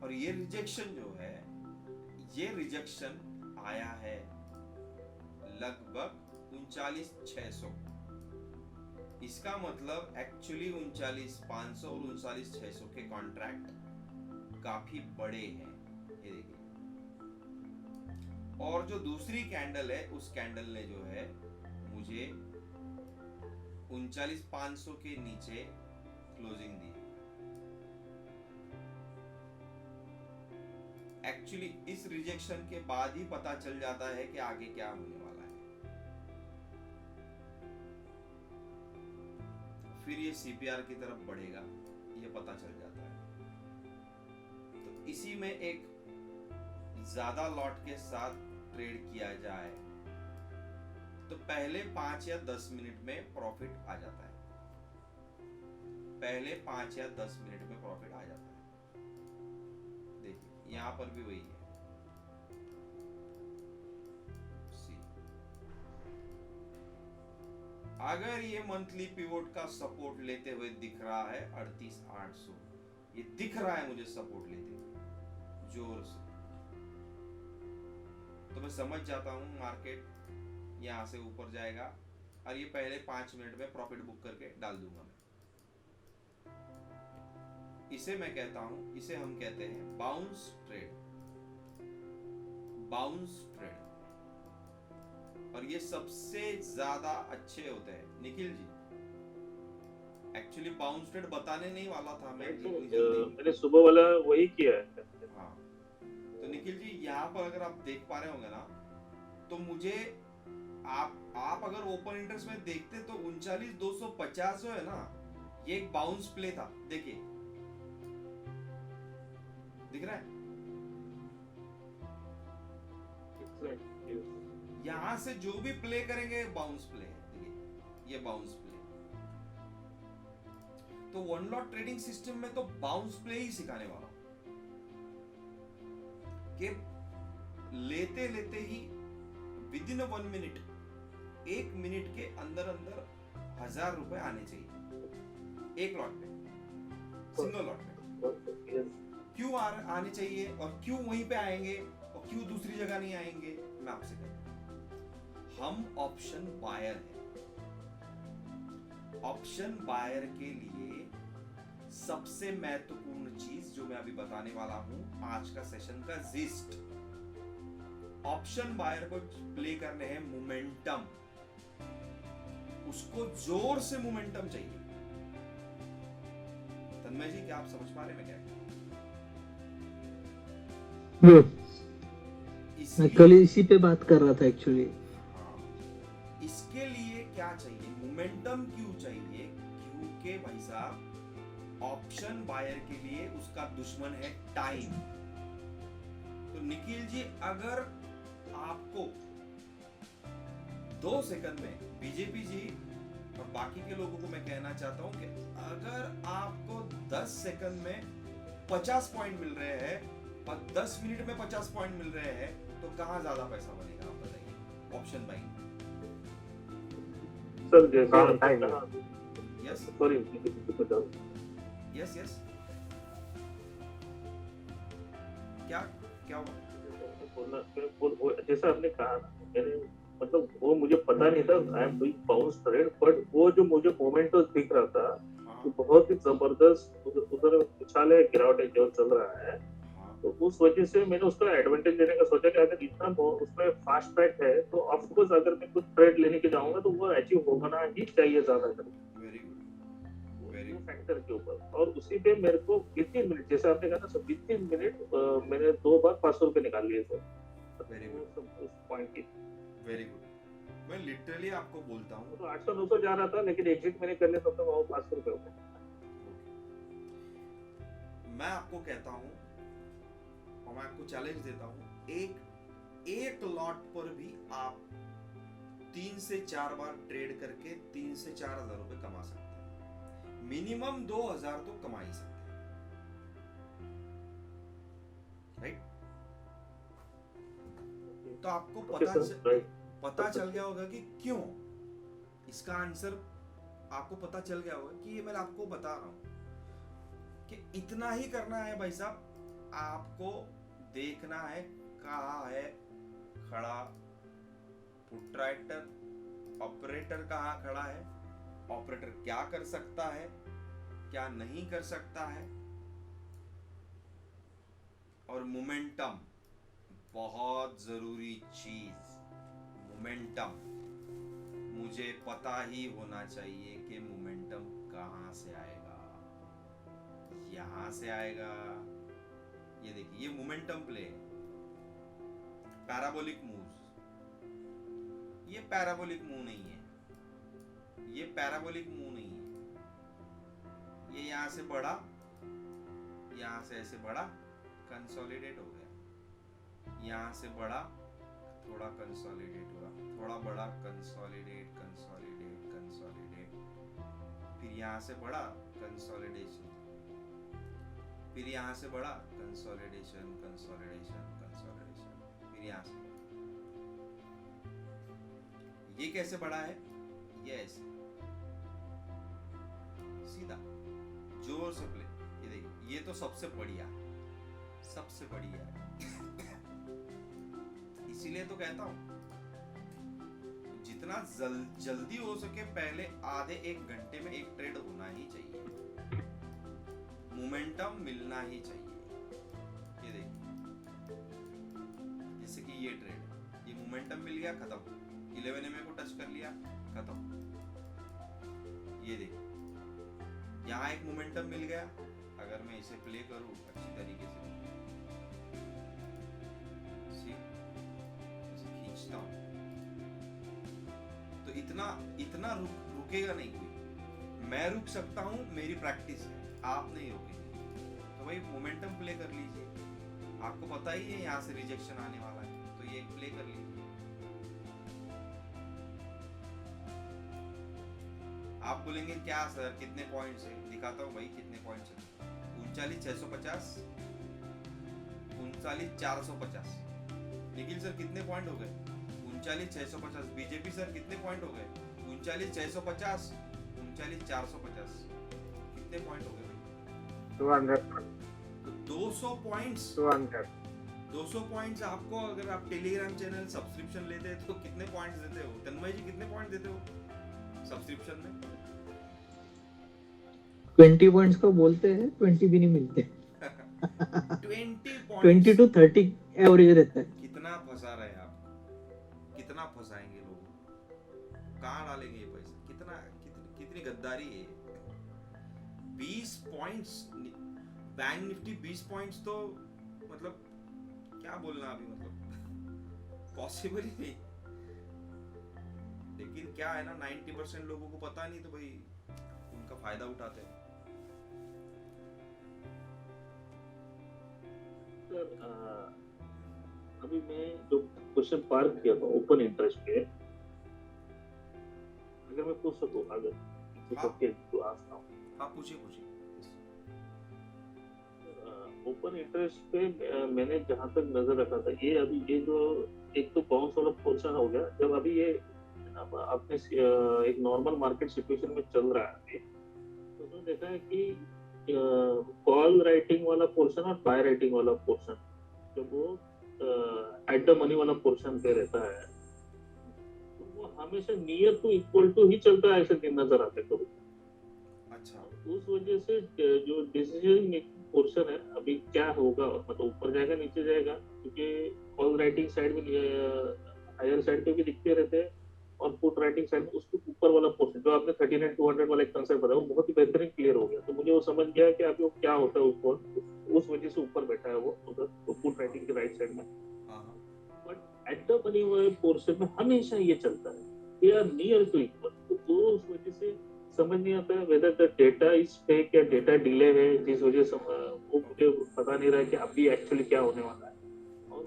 और ये रिजेक्शन जो है, ये रिजेक्शन आया है लगभग 39,600। इसका मतलब एक्चुअली 39,500 और 39,600 के कॉन्ट्रैक्ट काफी बड़े हैं, ये देखिए। और जो दूसरी कैंडल है, उस कैंडल ने जो है मुझे 39,500 के नीचे क्लोजिंग दी। एक्चुअली इस रिजेक्शन के बाद ही पता चल जाता है कि आगे क्या होने वाला है। फिर ये सीपीआर की तरफ बढ़ेगा, ये पता चल जाता है। तो इसी में एक ज्यादा लॉट के साथ ट्रेड किया जाए तो पहले 5 या 10 मिनट में प्रॉफिट आ जाता है। पहले 5 या 10 मिनट में प्रॉफिट आ जाता है। देखिए यहां पर भी वही है। अगर ये मंथली पिवोट का सपोर्ट लेते हुए दिख रहा है 38,800, ये दिख रहा है मुझे सपोर्ट लेते हुए जोर से, तो मैं समझ जाता हूं मार्केट यहां से ऊपर जाएगा और ये पहले 5 मिनट में प्रॉफिट बुक करके डाल दूंगा मैं। इसे मैं कहता हूं, इसे हम कहते हैं बाउंस ट्रेड। बाउंस ट्रेड, और ये सबसे ज्यादा अच्छे होते हैं Nikhil ji. Actually bounce trade बताने नहीं वाला था मैं, मैंने सुबह वाला वही किया है। हाँ तो निखिल जी यहाँ पर अगर आप देख पा रहे होंगे ना, तो मुझे आप अगर ओपन इंटरेस्ट में देखते तो 39,250 जो है ना, ये एक बाउंस प्ले था। देखिए दिख रहा है, यहां से जो भी प्ले करेंगे बाउंस प्ले है। देखिए ये बाउंस प्ले, तो वन लॉट ट्रेडिंग सिस्टम में तो बाउंस प्ले ही सिखाने वाला हूं कि लेते लेते ही विद इन 1 मिनट, 1 मिनट के अंदर अंदर 1,000 रुपए आने चाहिए एक लॉट में, सिंगल लॉट में। क्यों आने चाहिए और क्यों वहीं पे आएंगे और क्यों दूसरी जगह नहीं आएंगे, मैं आपसे कहता हूं। हम ऑप्शन बायर हैं। ऑप्शन बायर के लिए सबसे महत्वपूर्ण चीज जो मैं अभी बताने वाला हूं, आज का सेशन का जिस्ट, ऑप्शन बायर को प्ले करने हैं मोमेंटम। उसको जोर से मोमेंटम चाहिए। तन्मय जी क्या आप समझ पा रहे हैं मैं क्या कह रहा हूं? मैं कल इसी पे बात कर रहा था एक्चुअली। इसके लिए क्या चाहिए, मोमेंटम क्यों चाहिए? क्योंकि भाई साहब ऑप्शन बायर के लिए उसका दुश्मन है टाइम। तो निखिल जी अगर आपको 2 सेकंड में, बीजेपी जी और बाकी के लोगों को मैं कहना चाहता हूं कि अगर आपको 10 सेकंड में 50 पॉइंट मिल रहे हैं और 10 मिनट में 50 पॉइंट मिल रहे हैं, तो कहां ज्यादा पैसा बनेगा आप बताइए? Option buying. सर जैसे यस सॉरी यस यस क्या क्या हुआ? जैसा आपने कहा ना, मैंने मतलब वो मुझे पता नहीं था I am doing bounce trade, but वो जो मुझे मोमेंट दिख रहा था तो बहुत ही जबरदस्त उधर उछाल है, गिरावट है जो चल रहा है। तो उस वजह से मैंने उसका एडवांटेज लेने का सोचा कि अगर इतना उसमें फास्ट ट्रैक है तो ऑफ कोर्स अगर मैं कुछ ट्रेड लेने के जाऊंगा तो वो अचीव होना ही चाहिए ज्यादा कर। Very good, very good. Factor के ऊपर, और उसी पे मेरे को 15 मिनट, जैसे आपने कहा ना सर, 15 मिनट मैंने 2 बार 500 रुपए निकाल लिए सर। वेरी गुड, उस पॉइंट की वेरी गुड। मैं लिटरली आपको बोलता हूँ, तो 800-900 जा रहा था, लेकिन एग्जिट मैंने कर लिया तब तक वो 500 रुपए हो गए। मैं आपको कहता हूँ और मैं आपको चैलेंज देता हूँ, एक लॉट पर भी आप 3 से 4 बार ट्रेड करके 3 से 4,000 रुपए कमा सकते हैं। मिनिमम 2,000 तो कमा ही सकते हैं, राइट? तो आपको पता चल गया होगा कि क्यों। इसका आंसर आपको पता चल गया होगा कि ये मैं आपको बता रहा हूं कि इतना ही करना है भाई साहब। आपको देखना है कहाँ है खड़ा पुट राइटर, ऑपरेटर कहाँ खड़ा है, ऑपरेटर क्या कर सकता है, क्या नहीं कर सकता है, और मोमेंटम बहुत जरूरी चीज। मोमेंटम मुझे पता ही होना चाहिए कि मोमेंटम कहां से आएगा। यहां से आएगा। ये देखिए, ये मोमेंटम प्ले, पैराबोलिक मूव्स। ये पैराबोलिक मूव नहीं है, ये पैराबोलिक मूव नहीं है। ये यहां से बढ़ा, यहां से ऐसे बढ़ा, कंसोलिडेट हो गया, यहाँ से बढ़ा, थोड़ा कंसोलिडेट हुआ, थोड़ा बड़ा, कंसोलिडेट कंसोलिडेट कंसोलिडेट, फिर यहाँ से बढ़ा, कंसोलिडेशन, फिर यहाँ से बढ़ा, कंसोलिडेशन कंसोलिडेशन कंसोलिडेशन, फिर यहाँ से। ये कैसे बढ़ा है? ये ऐसे सीधा जोर से प्ले। ये देखिए, ये तो सबसे बढ़िया है। इसीलिए तो कहता हूं जितना जल्दी हो सके पहले आधे एक घंटे में एक ट्रेड होना ही चाहिए, मोमेंटम मिलना ही चाहिए। ये देखिए, जैसे कि ये ट्रेड, ये मोमेंटम मिल गया, खत्म। 11 MA को टच कर लिया, खत्म। ये देखिए, यहाँ एक मोमेंटम मिल गया। अगर मैं इसे प्ले करूं अच्छी तरीके से, खींचता हूं, तो इतना रुकेगा नहीं कोई। मैं रुक सकता हूं, मेरी प्रैक्टिस है, आप नहीं रोकेंगे। तो भाई मोमेंटम प्ले कर लीजिए, आपको पता ही है यहाँ से रिजेक्शन आने वाला है, तो ये प्ले कर लीजिए। आप बोलेंगे क्या सर कितने पॉइंट्स है? दिखाता हूँ भाई कितने पॉइंट्स है। 39,650, 39,450। निखिल सर कितने पॉइंट हो गए? 39,650। बीजेपी सर कितने पॉइंट हो गए? 39,650, 39,450। कितने पॉइंट हो गए भाई? 200 तो 200 पॉइंट्स। 200 पॉइंट्स आपको, अगर आप टेलीग्राम चैनल सब्सक्रिप्शन लेते हैं तो कितने पॉइंट्स देते हो? तन्मय जी कितने पॉइंट देते हो सब्सक्रिप्शन में? 20 पॉइंट्स को बोलते हैं, 20 भी नहीं मिलते। 20 to 30 एवरेज रहता है। कितना फंसा रहे हैं आप? कितना फंसाएंगे लोग? कहाँ डालेंगे ये पैसा? कितनी गद्दारी है? 20 पॉइंट्स बैंक निफ्टी, 20 पॉइंट्स तो मतलब क्या बोलना अभी, मतलब पॉसिबल ही नहीं। लेकिन क्या है ना, 90% लोगों को पता नहीं, तो भाई उनका फायदा उठाते हैं। अभी मैं जो क्वेश्चन पार्क किया था ओपन इंटरेस्ट पे, अगर मैं पूछ सकूं, अगर तो आस्ता हूँ। हाँ पूछिए। ओपन इंटरेस्ट पे मैंने जहाँ तक नजर रखा था, ये अभी ये जो एक तो बाउंस वाला पोर्शन हो गया, जब अभी ये अपने एक नॉर्मल मार्केट सिचुएशन में चल रहा है, तो उसमें देखा है कि कॉल राइटिंग वाला पोर्शन और बाय राइटिंग वाला पोर्शन, जब वो एट द मनी वाला पोर्शन पे रहता है, तो वो हमेशा नियर टू इक्वल टू ही चलता है, ऐसे नजर आते कभी। अच्छा, उस वजह से जो डिसीजन मेकिंग पोर्शन है, अभी क्या होगा, मतलब ऊपर जाएगा नीचे जाएगा, क्योंकि कॉल राइटिंग साइड में हायर साइड पे भी दिखते रहते हैं, और पुट राइटिंग साइड में उसके ऊपर वाला पोर्शन, जो आपने 39,200 वाला एक कंसेप्ट बताया, वो बहुत ही बेहतरीन क्लियर हो गया। तो मुझे वो समझ गया कि अभी वो क्या होता है ऊपर, उस वजह से ऊपर बैठा है वो उधर, तो पुट राइटिंग के राइट साइड में। बट एट द मनी वाले पोर्शन में हमेशा ये चलता है, they are near to equal. तो उस वजह से समझ नहीं आता है whether the data is fake या डेटा डिले है, जिस वजह से वो मुझे पता नहीं रहा है कि अभी एक्चुअली क्या होने वाला है। और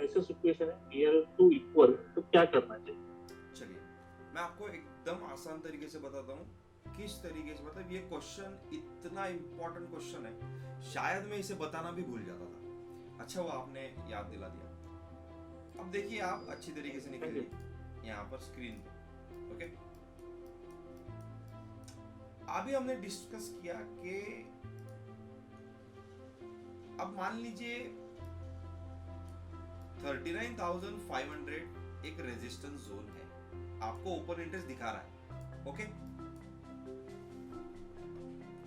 ऐसा सिचुएशन है नियर टू इक्वल, तो क्या करना चाहिए? चलिए मैं आपको एकदम आसान तरीके से बताता हूँ किस तरीके से, मतलब ये क्वेश्चन इतना इम्पोर्टेंट क्वेश्चन है, शायद मैं इसे बताना भी भूल जाता था। अच्छा वो आपने याद दिला दिया। अब देखिए आप अच्छी तरीके से निकलिए यहाँ पर स्क्रीन पर, ओके। अभी हमने डिस्कस किया कि अब मान लीजिए 39,500 एक रेजिस्टेंस जोन है, आपको ओपन इंटरेस्ट दिखा रहा है, ओके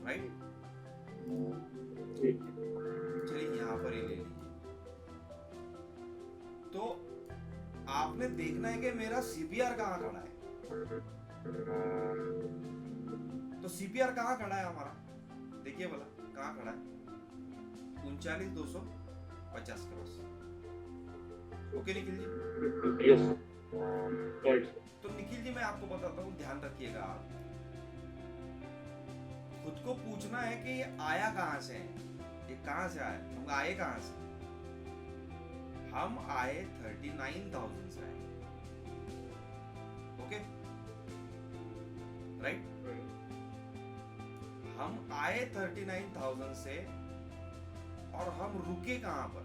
राइट। चलिए यहाँ पर ही ले लीजिए। तो आपने देखना है कि मेरा सीपीआर कहाँ खड़ा है। तो सीपीआर कहाँ खड़ा है हमारा, देखिए भला कहाँ खड़ा है, 39,250 के पास, ओके निखिल जी। यस तो निखिल जी मैं आपको बताता हूँ, ध्यान रखिएगा आप खुद को पूछना है कि ये आया कहाँ से है। ये कहां से आए, हम आए कहां से, हम आए 39,000 से आए, ओके राइट। हम आए 39,000 से और हम रुके कहां पर,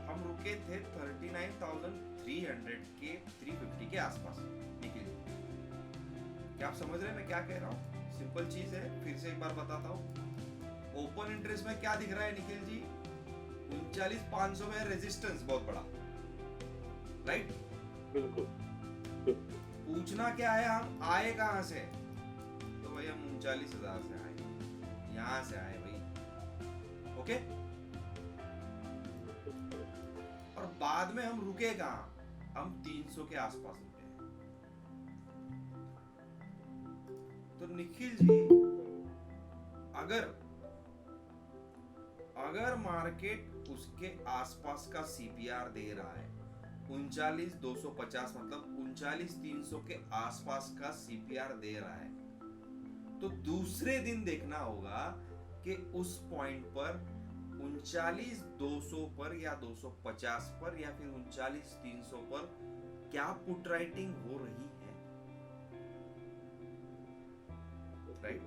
हम रुके थे 39,300 के 350 के आसपास निकल। क्या आप समझ रहे हैं मैं क्या कह रहा हूँ? सिंपल चीज है, फिर से एक बार बताता हूँ। ओपन इंटरेस्ट में क्या दिख रहा है निखिल जी, 39,500 में रेजिस्टेंस बहुत बड़ा, राइट। बिल्कुल। पूछना क्या है, हम आए कहां से, तो भाई हम 39,000 से आए, यहां से आए भाई, ओके। और बाद में हम रुके कहां, हम 300 के आसपास रुके हैं। तो निखिल जी अगर मार्केट उसके आसपास का सीपीआर दे रहा है 39,250, मतलब 39,300 के आसपास का सीपीआर दे रहा है, तो दूसरे दिन देखना होगा कि उस पॉइंट पर 39,200 पर या 250 पर या फिर 39,300 पर क्या पुट राइटिंग हो रही है, राइट।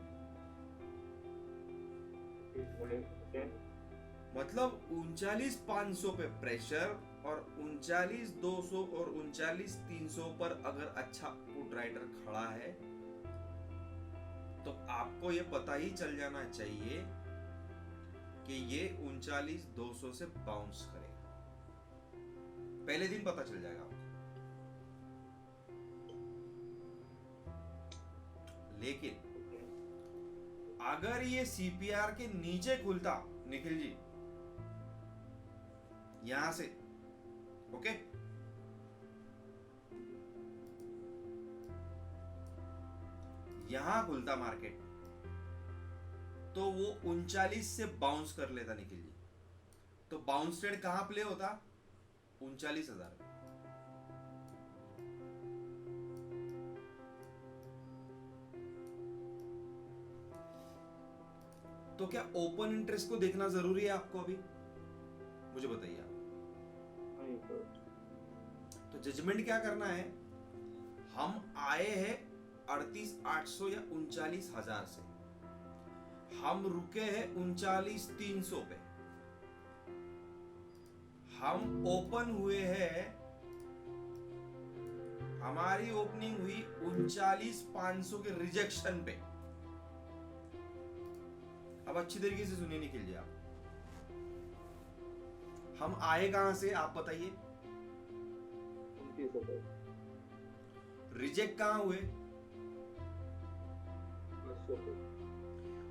मतलब 39,500 पे प्रेशर और 39,200 और 39,300 पर अगर अच्छा पुट राइटर खड़ा है तो आपको ये पता ही चल जाना चाहिए कि ये 39,200 से बाउंस करेगा, पहले दिन पता चल जाएगा आपको। लेकिन अगर ये सीपीआर के नीचे खुलता निखिल जी, यहां से, ओके, यहां खुलता मार्केट तो वो 39 से बाउंस कर लेता निखिल जी। तो बाउंस रेट कहां प्ले होता, 39,000। तो क्या ओपन इंटरेस्ट को देखना जरूरी है आपको अभी, मुझे बताइए आप। तो जजमेंट क्या करना है, हम आए हैं 38,800 या 39,000 से, हम रुके हैं 39,300 पे, हम ओपन हुए हैं, हमारी ओपनिंग हुई 39,500 के रिजेक्शन पे। अब अच्छी तरीके से सुनिए निखिल जी आप, हम आए कहां से आप बताइए, रिजेक्ट कहां हुए,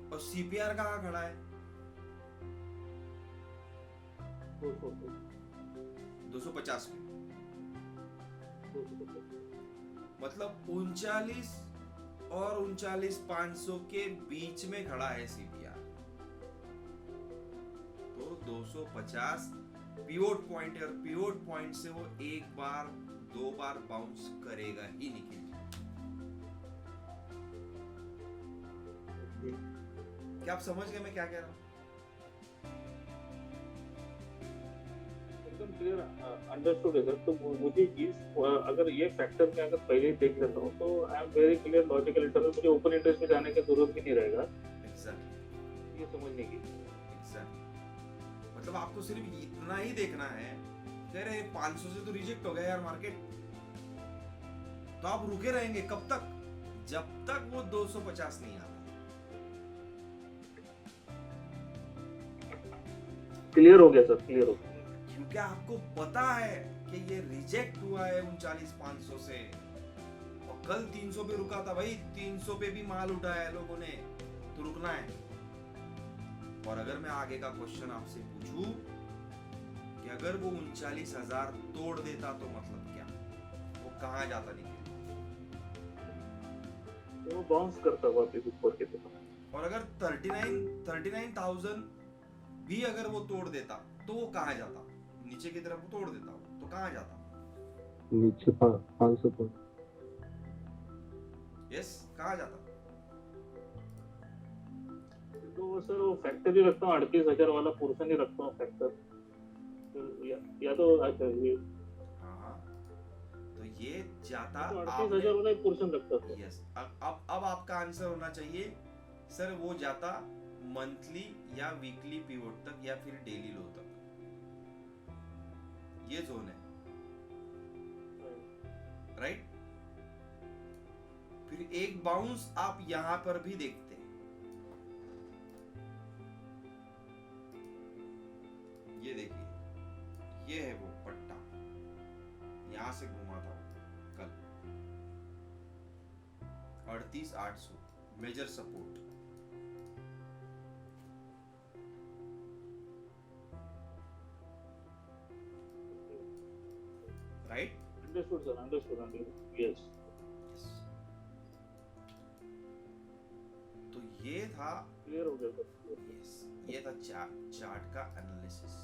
और सीपीआर कहां खड़ा है, 250 पे। मतलब 39 और 39,500 के बीच में खड़ा है सीपीआर, तो 250 पिवोट पॉइंट है, और पिवोट पॉइंट से वो एक बार दो बार बाउंस करेगा ही निकल। क्या आप समझ गए मैं क्या कह रहा हूं? एकदम क्लियर अंडरस्टूड है सर। तो मुझे इस अगर ये फैक्टर मैं अगर पहले ही देख लेता हूँ तो I am very clear logical interval, मुझे ओपन इंटरेस्ट में जाने की जरूरत भी नहीं रहेगा एग्जैक्टली, ये समझने की। एग्जैक्टली, मतलब आपको सिर्फ इतना ही देखना है कि अरे 500 से तो रिजेक्ट हो गया यार मार्केट, तो आप रुके रहेंगे कब तक, जब तक वो 250 नहीं आता। क्लियर हो गया सर, क्लियर हो गया। क्योंकि आपको पता है कि ये रिजेक्ट हुआ है 39,500 से, और कल 300 पे रुका था भाई, 300 पे भी माल उठाया है लोगों ने, तो रुकना है। और अगर मैं आगे का क्वेश्चन आपसे पूछूं कि अगर वो 39,000 तोड़ देता तो मतलब क्या, वो कहां जाता निकल, वो बाउंस करता वापस ऊपर की तरफ। और अगर 39,000 भी अगर वो तोड़ देता तो वो कहां जाता, नीचे की तरफ तोड़ देता तो कहां जाता, नीचे 500 पर। यस, कहां जाता, तो वो सर वो फैक्टर ही रखता हूँ, 38,000 वाला पोर्शन ही रखता हूँ फैक्टर। या तो अच्छा ये हाँ, तो ये जाता तो 38,000 आपने, वाला ही पोर्शन रखता था। यस, अब आपका आंसर होना चाहिए सर वो जाता मंथली या वीकली पिवोट तक या फिर डेली लो तक, ये जोन है, राइट। फिर एक बाउंस आप यहां पर भी देखते हैं, ये देखिए, ये है वो पट्टा, यहां से घुमा था कल 38,800 major support, right. Understood sir, understood, yes. तो ये था, क्लियर हो गया सर। यस, ये था चार्ट का एनालिसिस,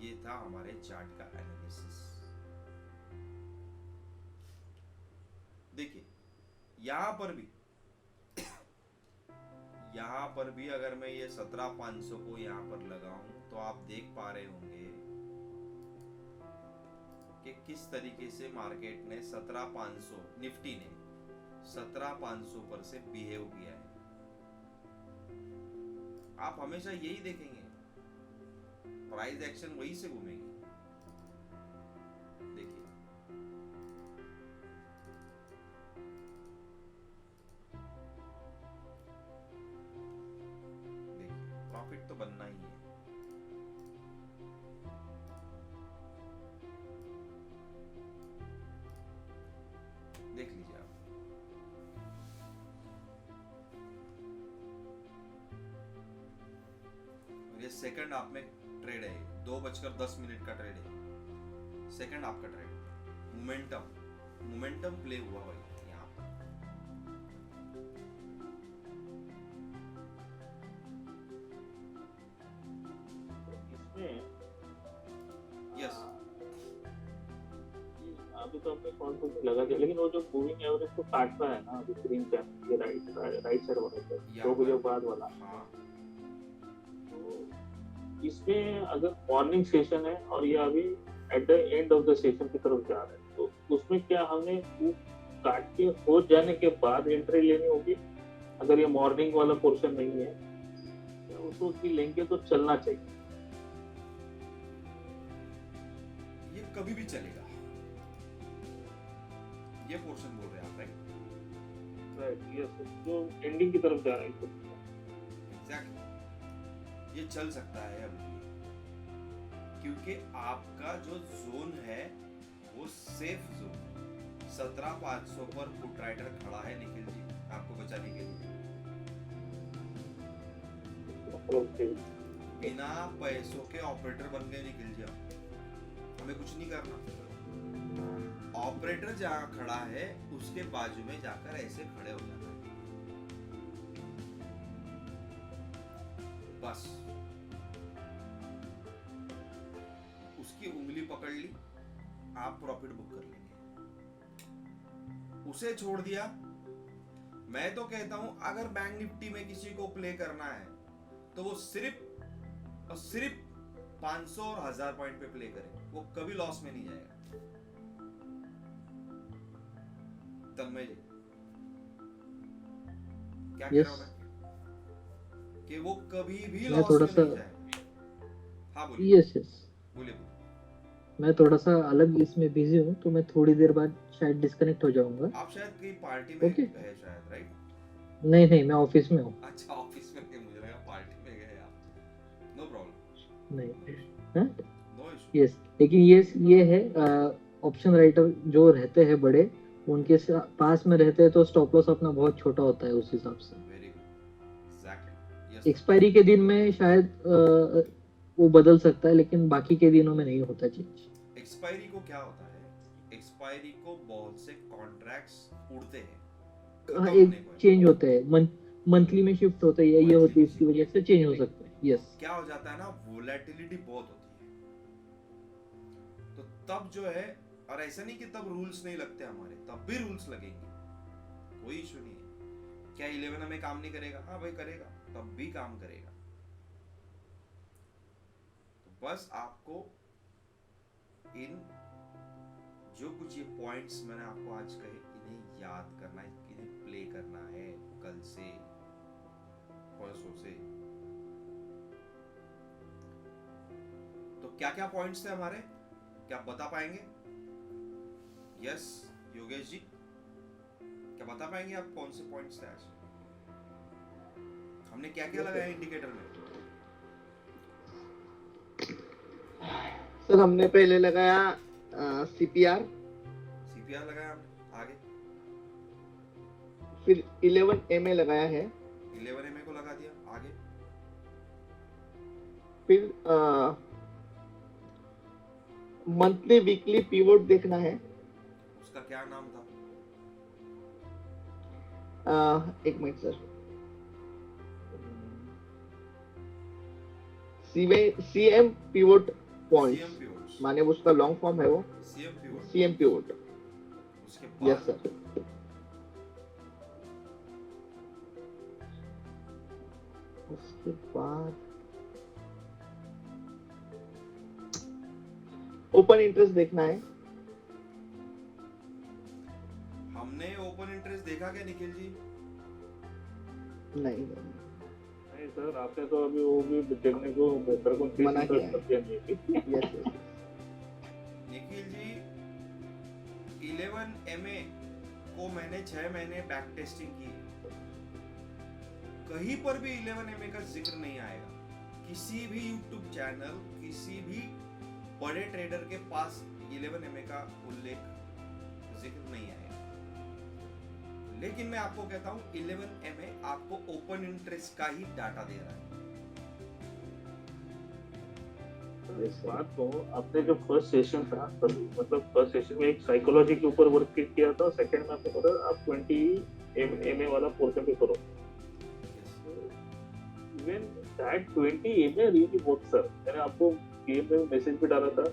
ये था हमारे चार्ट का एनालिसिस। देखिए यहां पर भी अगर मैं ये 17,500 को यहां पर लगाऊं तो आप देख पा रहे होंगे कि किस तरीके से मार्केट ने 17,500, निफ्टी ने 17,500 पर से बिहेव किया है। आप हमेशा यही देखेंगे, प्राइस एक्शन वही से घूमेगी। देखिए प्रॉफिट तो बनना ही है। देख लीजिए आप, और ये सेकंड आप में ट्रेड है, 2:10 का ट्रेड है, सेकंड आपका ट्रेड, मोमेंटम प्ले हुआ भाई यहाँ पर। इसमें यस, अभी तो हमने कौन सा लगा दिया, लेकिन वो जो मूविंग एवरेज को काट रहा है ना अभी ग्रीन कैप, ये राइट साइड वाला सर, 2 बजे बाद वाला। हाँ, तो इसमें अगर मॉर्निंग सेशन है और ये अभी at the end of the session की तरफ जा रहा है, तो उसमें क्या हमें वो काट के हो जाने के बाद एंट्री लेनी होगी? अगर ये मॉर्निंग वाला पोर्शन नहीं है तो उसको की लेंगे तो चलना चाहिए। ये कभी भी चलेगा, ये पोर्शन बोल रहे हैं आप, राइट? राइट, यस, जो एंडिंग की तरफ जा रहा है। एग्जैक्टली, ये चल सकता है अभी, क्योंकि आपका जो जोन है वो सेफ जोन, 17,500 पर पुट राइडर खड़ा है निखिल जी आपको बचाने के लिए। बिना पैसों के ऑपरेटर बन गए निखिल जी आप, हमें कुछ नहीं करना। ऑपरेटर जहां खड़ा है उसके बाजू में जाकर ऐसे खड़े हो जाना है, बस उसकी उंगली पकड़ ली, आप प्रॉफिट बुक कर लेंगे। उसे छोड़ दिया, मैं तो कहता हूं अगर बैंक निफ्टी में किसी को प्ले करना है तो वो सिर्फ और सिर्फ 500 और 1000 पॉइंट पे प्ले करे, वो कभी लॉस में नहीं जाएगा। तन्मय जी क्या कह रहा हूं मैं कि वो कभी भी मैं लॉस थोड़ा में सा, नहीं जाएगा। हाँ बोलिए, यस यस, बोलिए। मैं थोड़ा सा अलग इसमें बिजी हूँ, तो मैं थोड़ी देर बाद शायद डिस्कनेक्ट हो जाऊंगा। आप शायद कहीं पार्टी में ओके। है शायद, राइट? नहीं, मैं ऑफिस में हूँ। अच्छा, ऑफिस में थे, मुझे लगा पार्टी में गए आप। नो प्रॉब्लम, नहीं, हाँ, नो इशू। यस, लेकिन ये है ऑप्शन राइटर जो रहते हैं बड़े, उनके पास में रहते हैं तो स्टॉप लॉस अपना बहुत छोटा होता है उस हिसाब से। Very good, exactly, yes. Expiry के दिन में शायद वो बदल सकता है, लेकिन बाकी के दिनों में नहीं होता चेंज। एक्सपायरी को क्या होता है? एक्सपायरी को बहुत से कॉन्ट्रैक्ट्स उड़ते हैं, हाँ, खत्म एक होने को है। चेंज होता है, मंथली में शिफ्ट होता है, या ये होती है, इसकी वजह से चेंज हो सकता है। यस, क्या हो जाता है ना, वोलेटिलिटी बहुत होती है, तो तब जो है, और ऐसा नहीं कि तब रूल्स नहीं लगते हमारे, तब भी रूल्स लगेंगे, कोई इशू नहीं है। क्या 11 हमें काम नहीं करेगा? हाँ भाई करेगा, तब भी काम करेगा। तो बस आपको इन जो कुछ ये पॉइंट्स मैंने आपको आज कहे, इन्हें याद करना है, इन्हें प्ले करना है कल से, परसों से। तो क्या क्या पॉइंट्स थे हमारे, क्या आप बता पाएंगे? यस योगेश जी, क्या बता पाएंगे आप कौन से पॉइंट्स थे आज? हमने क्या क्या लगाया इंडिकेटर में? सर हमने पहले लगाया सीपीआर, सीपीआर लगाया हमने, आगे फिर 11 एमए लगाया है, 11 एमए को लगा दिया, आगे फिर मंथली वीकली पीवोट देखना है। उसका क्या नाम था? एक minute sir, CM pivot point, CM pivots, माने उसका लॉन्ग फॉर्म है वो सीएम पिवोट। CM pivot. उसके यस बाद सर, उसके बाद ओपन इंटरेस्ट देखना है। हमने ओपन इंटरेस्ट देखा क्या निखिल जी? नहीं नहीं सर, आपने तो अभी वो भी देखने को मेरे को मना किया है। कर दिया नहीं। Yes yes Nikhil ji 11 MA को मैंने 6 महीने बैक टेस्टिंग की, कहीं पर भी 11 एमए का जिक्र नहीं आएगा। किसी भी यूट्यूब चैनल, किसी भी बड़े ट्रेडर के पास 11 एमए का उल्लेख, जिक्र नहीं आएगा। लेकिन मैं आपको कहता हूं 11 एमए आपको ओपन इंटरेस्ट का ही डाटा दे रहा है। इस बात को आपने जो फर्स्ट सेशन था, मतलब फर्स्ट सेशन में एक साइकोलॉजी के ऊपर वर्क किया था, सेकंड में आपने बोला आप 20 एमए वाला पोर्शन पे करो। Even that 20 MA really work sir. मैंने आपको गेम में मैसेज भी डाला था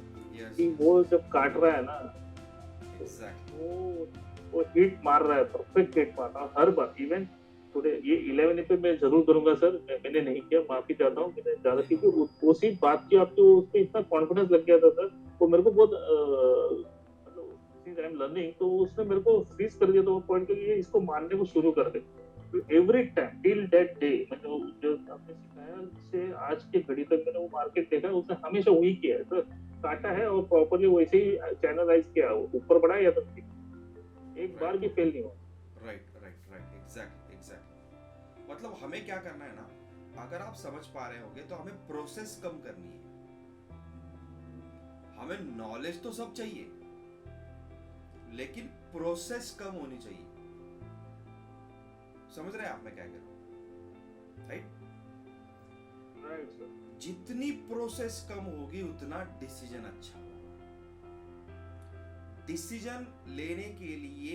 कि वो जब काट रहा है ना, एग्जैक्टली, वो हिट मार रहा है, परफेक्ट हिट मार रहा है हर बार। इवन टुडे ये 11 पे मैं जरूर करूंगा सर, मैंने नहीं किया, माफी चाहता हूँ, मैंने ज्यादा, क्योंकि उसी बात की आपको उस पे इतना कॉन्फिडेंस लग गया था सर, वो मेरे को बहुत मतलब आई एम लर्निंग, तो उसने मेरे को फ्रीज कर दिया था वो पॉइंट के लिए, इसको मानने को शुरू कर दे। Every time till that day, मतलब जो आपने सिखाया से आज के घड़ी तक मैंने वो मार्केट देखा, उसने हमेशा वही किया है सर, काटा है और प्रॉपर्ली वैसे ही चैनलाइज किया, ऊपर बढ़ा या तक एक बार भी फेल नहीं हुआ। Right right right, exactly exactly. मतलब हमें क्या करना है ना, अगर आप समझ पा रहे होगे तो हमें प्रोसेस कम करनी है। हमें नॉलेज तो सब चाहिए, लेकिन प्रोसेस कम होनी चाहिए। समझ रहे हैं आप मैं क्या कह रहा हूं? Right right sir. जितनी प्रोसेस कम होगी उतना डिसीजन अच्छा होगा। डिसीजन लेने के लिए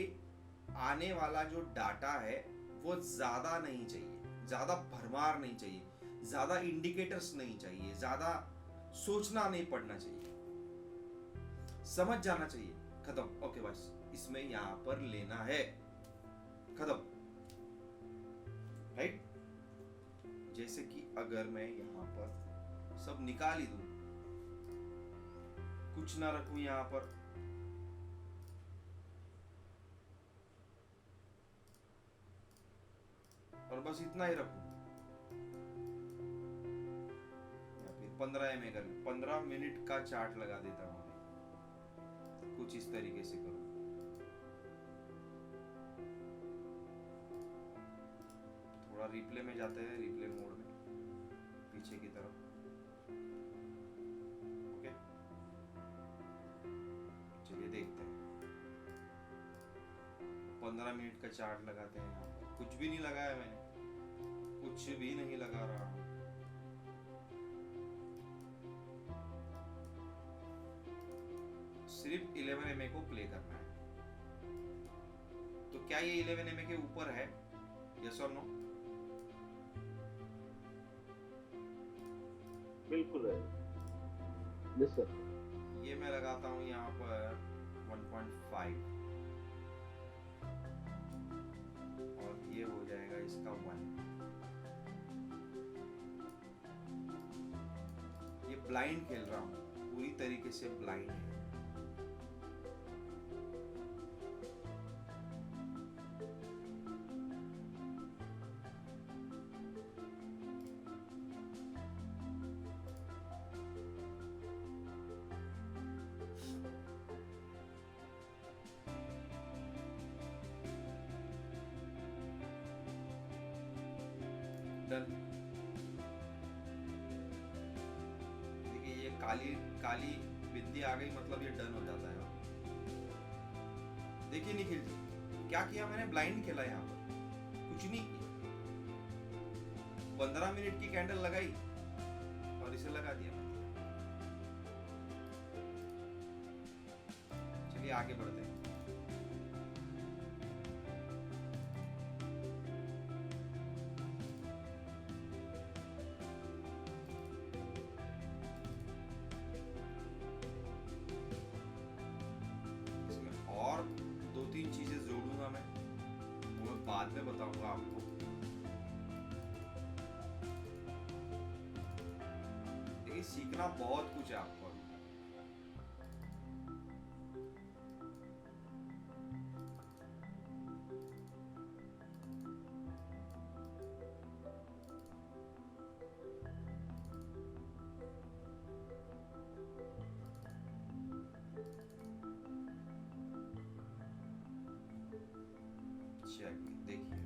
आने वाला जो डाटा है वो ज्यादा नहीं चाहिए, ज्यादा भरमार नहीं चाहिए, ज्यादा इंडिकेटर्स नहीं चाहिए, ज्यादा सोचना नहीं पड़ना चाहिए, समझ जाना चाहिए, खत्म, ओके बस इसमें यहां पर लेना है, खत्म। राइट? जैसे कि अगर मैं यहां पर सब निकाल ही दूं, कुछ ना रखूं यहां पर, और बस इतना ही रखूं, या फिर 15 एमए कर 15 मिनट का चार्ट लगा देता हूं, कुछ इस तरीके से करूं, थोड़ा रिप्ले में जाते हैं, रिप्ले मोड में पीछे की तरफ, ओके चलिए देखते हैं। 15 मिनट का चार्ट लगाते हैं, यहाँ पर कुछ भी नहीं लगाया मैंने, कुछ भी नहीं लगा रहा हूं, सिर्फ 11 एमए को प्ले करना है। तो क्या ये 11 एमए के ऊपर है? यस और नो? बिल्कुल है। Yes sir. ये मैं लगाता हूं यहाँ पर 1.5 और ये हो जाएगा इसका 1। ब्लाइंड खेल रहा हूँ, पूरी तरीके से ब्लाइंड है। डन। देखिए ये काली काली बिंदी आ गई, मतलब ये डन हो जाता है। देखिए निखिल जी, क्या किया मैंने, ब्लाइंड खेला यहाँ पर, कुछ नहीं किया। 15 मिनट की कैंडल लगाई और इसे लगा दिया। चलिए आगे बढ़ते हैं। और 2-3 चीजें जोड़ूंगा मैं, वो मैं बाद में बताऊंगा आपको। देखिए सीखना बहुत कुछ है आपको अभी। चलिए देखिए,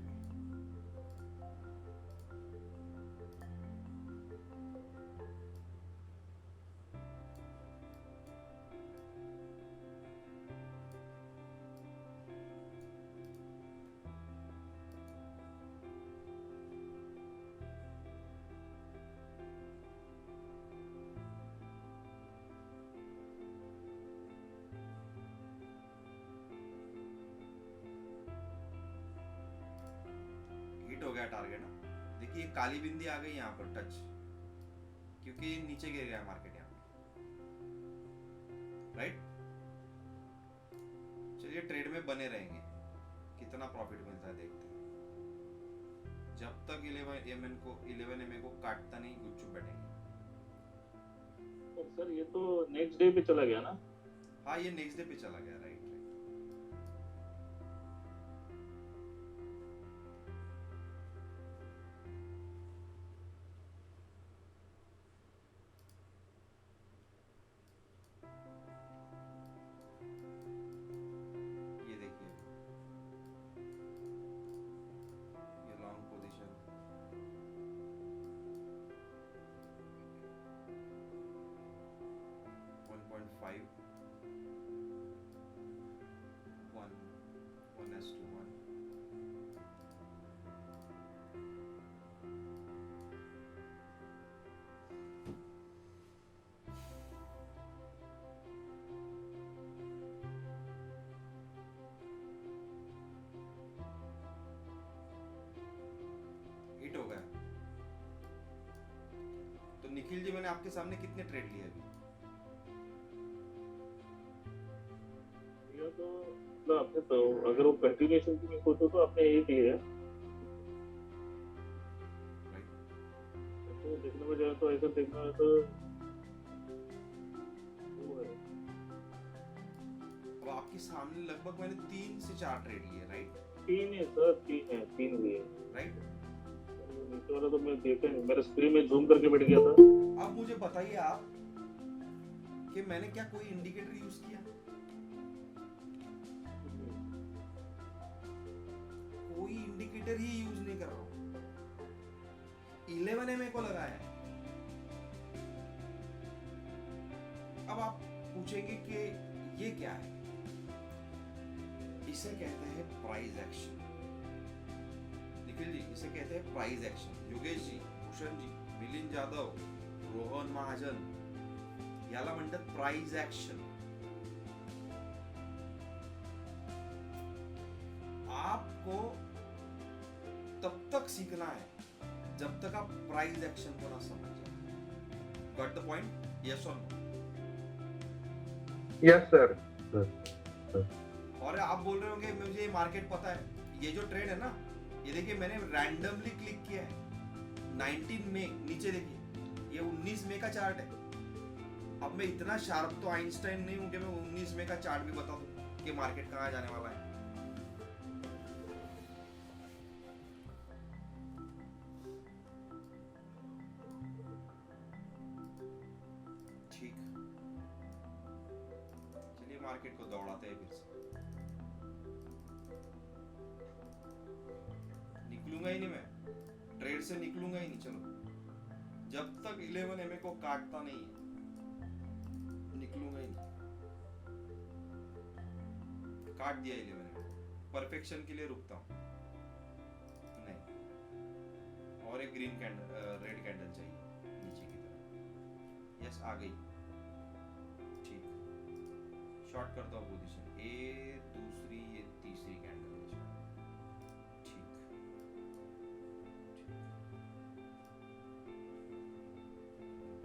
हिट हो गया टारगेट ना। देखिए ये काली बिंदी आ गई यहाँ पर टच, क्योंकि ये नीचे गिर गया मार्केट यहाँ पे, राइट। चलिए ट्रेड में बने रहेंगे, कितना प्रॉफिट मिलता है देखते हैं। जब तक 11 MA को काटता नहीं, गुच्चू बैठेंगे। सर ये तो नेक्स्ट डे पे चला गया ना? हाँ ये नेक्स्ट डे पे चला गया, राइट। ये देखिए, ये लॉन्ग पोजीशन, 1.5, 1:1. हिट हो गया। तो निखिल जी, मैंने आपके सामने कितने ट्रेड लिए अभी? ये तो मतलब आपने तो अगर वो कंटिन्यूएशन की सोचो तो आपने एक लिया है। राइट। तो देखने में जाए तो ऐसा देखना है तो वो है। अब आपके सामने लगभग मैंने 3 से 4 ट्रेड लिए, राइट। 3 है सर, 3 लिए। राइट। नीचे वाला तो मैं देखा नहीं, मेरे स्क्रीन में जूम करके बैठ गया था। अब मुझे बताइए आप कि मैंने क्या कोई इंडिकेटर यूज किया? कोई इंडिकेटर ही यूज नहीं कर रहा हूं। 11 MA को लगाया है। अब आप पूछेंगे कि ये क्या है? इसे कहते हैं प्राइस एक्शन। निखिल जी, इसे कहते हैं प्राइस एक्शन। योगेश जी, भूषण जी, मिलिंद जाधव, रोहन महाजन, याला म्हणतात प्राइस एक्शन। आपको तब तक सीखना है जब तक आप प्राइस एक्शन को ना समझ जाए। Got the point? यस और नो? Yes sir. और आप बोल रहे होंगे मुझे ये मार्केट पता है। ये जो ट्रेड है ना, ये देखिए मैंने रैंडमली क्लिक किया है। 19 मई, नीचे देखिए, ये 19 मई का चार्ट है। अब मैं इतना शार्प तो आइंस्टाइन नहीं हूं कि मैं 19 में का चार्ट भी बता दूं कि मार्केट कहां जाने वाला है। ठीक, चलिए मार्केट को दौड़ाते हैं फिर से। निकलूंगा ही नहीं मैं, ट्रेड से निकलूंगा ही नहीं। चलो, जब तक 11 MA को काटता नहीं है निकलूंगा ही नहीं। काट दिया 11 MA, परफेक्शन के लिए रुकता हूं नहीं। और एक ग्रीन कैंडल, रेड कैंडल चाहिए नीचे की तरफ। यस, आ गई। ठीक, शॉर्ट करता हूं पोजीशन। ये दूसरी, ये तीसरी कैंडल है। ठीक,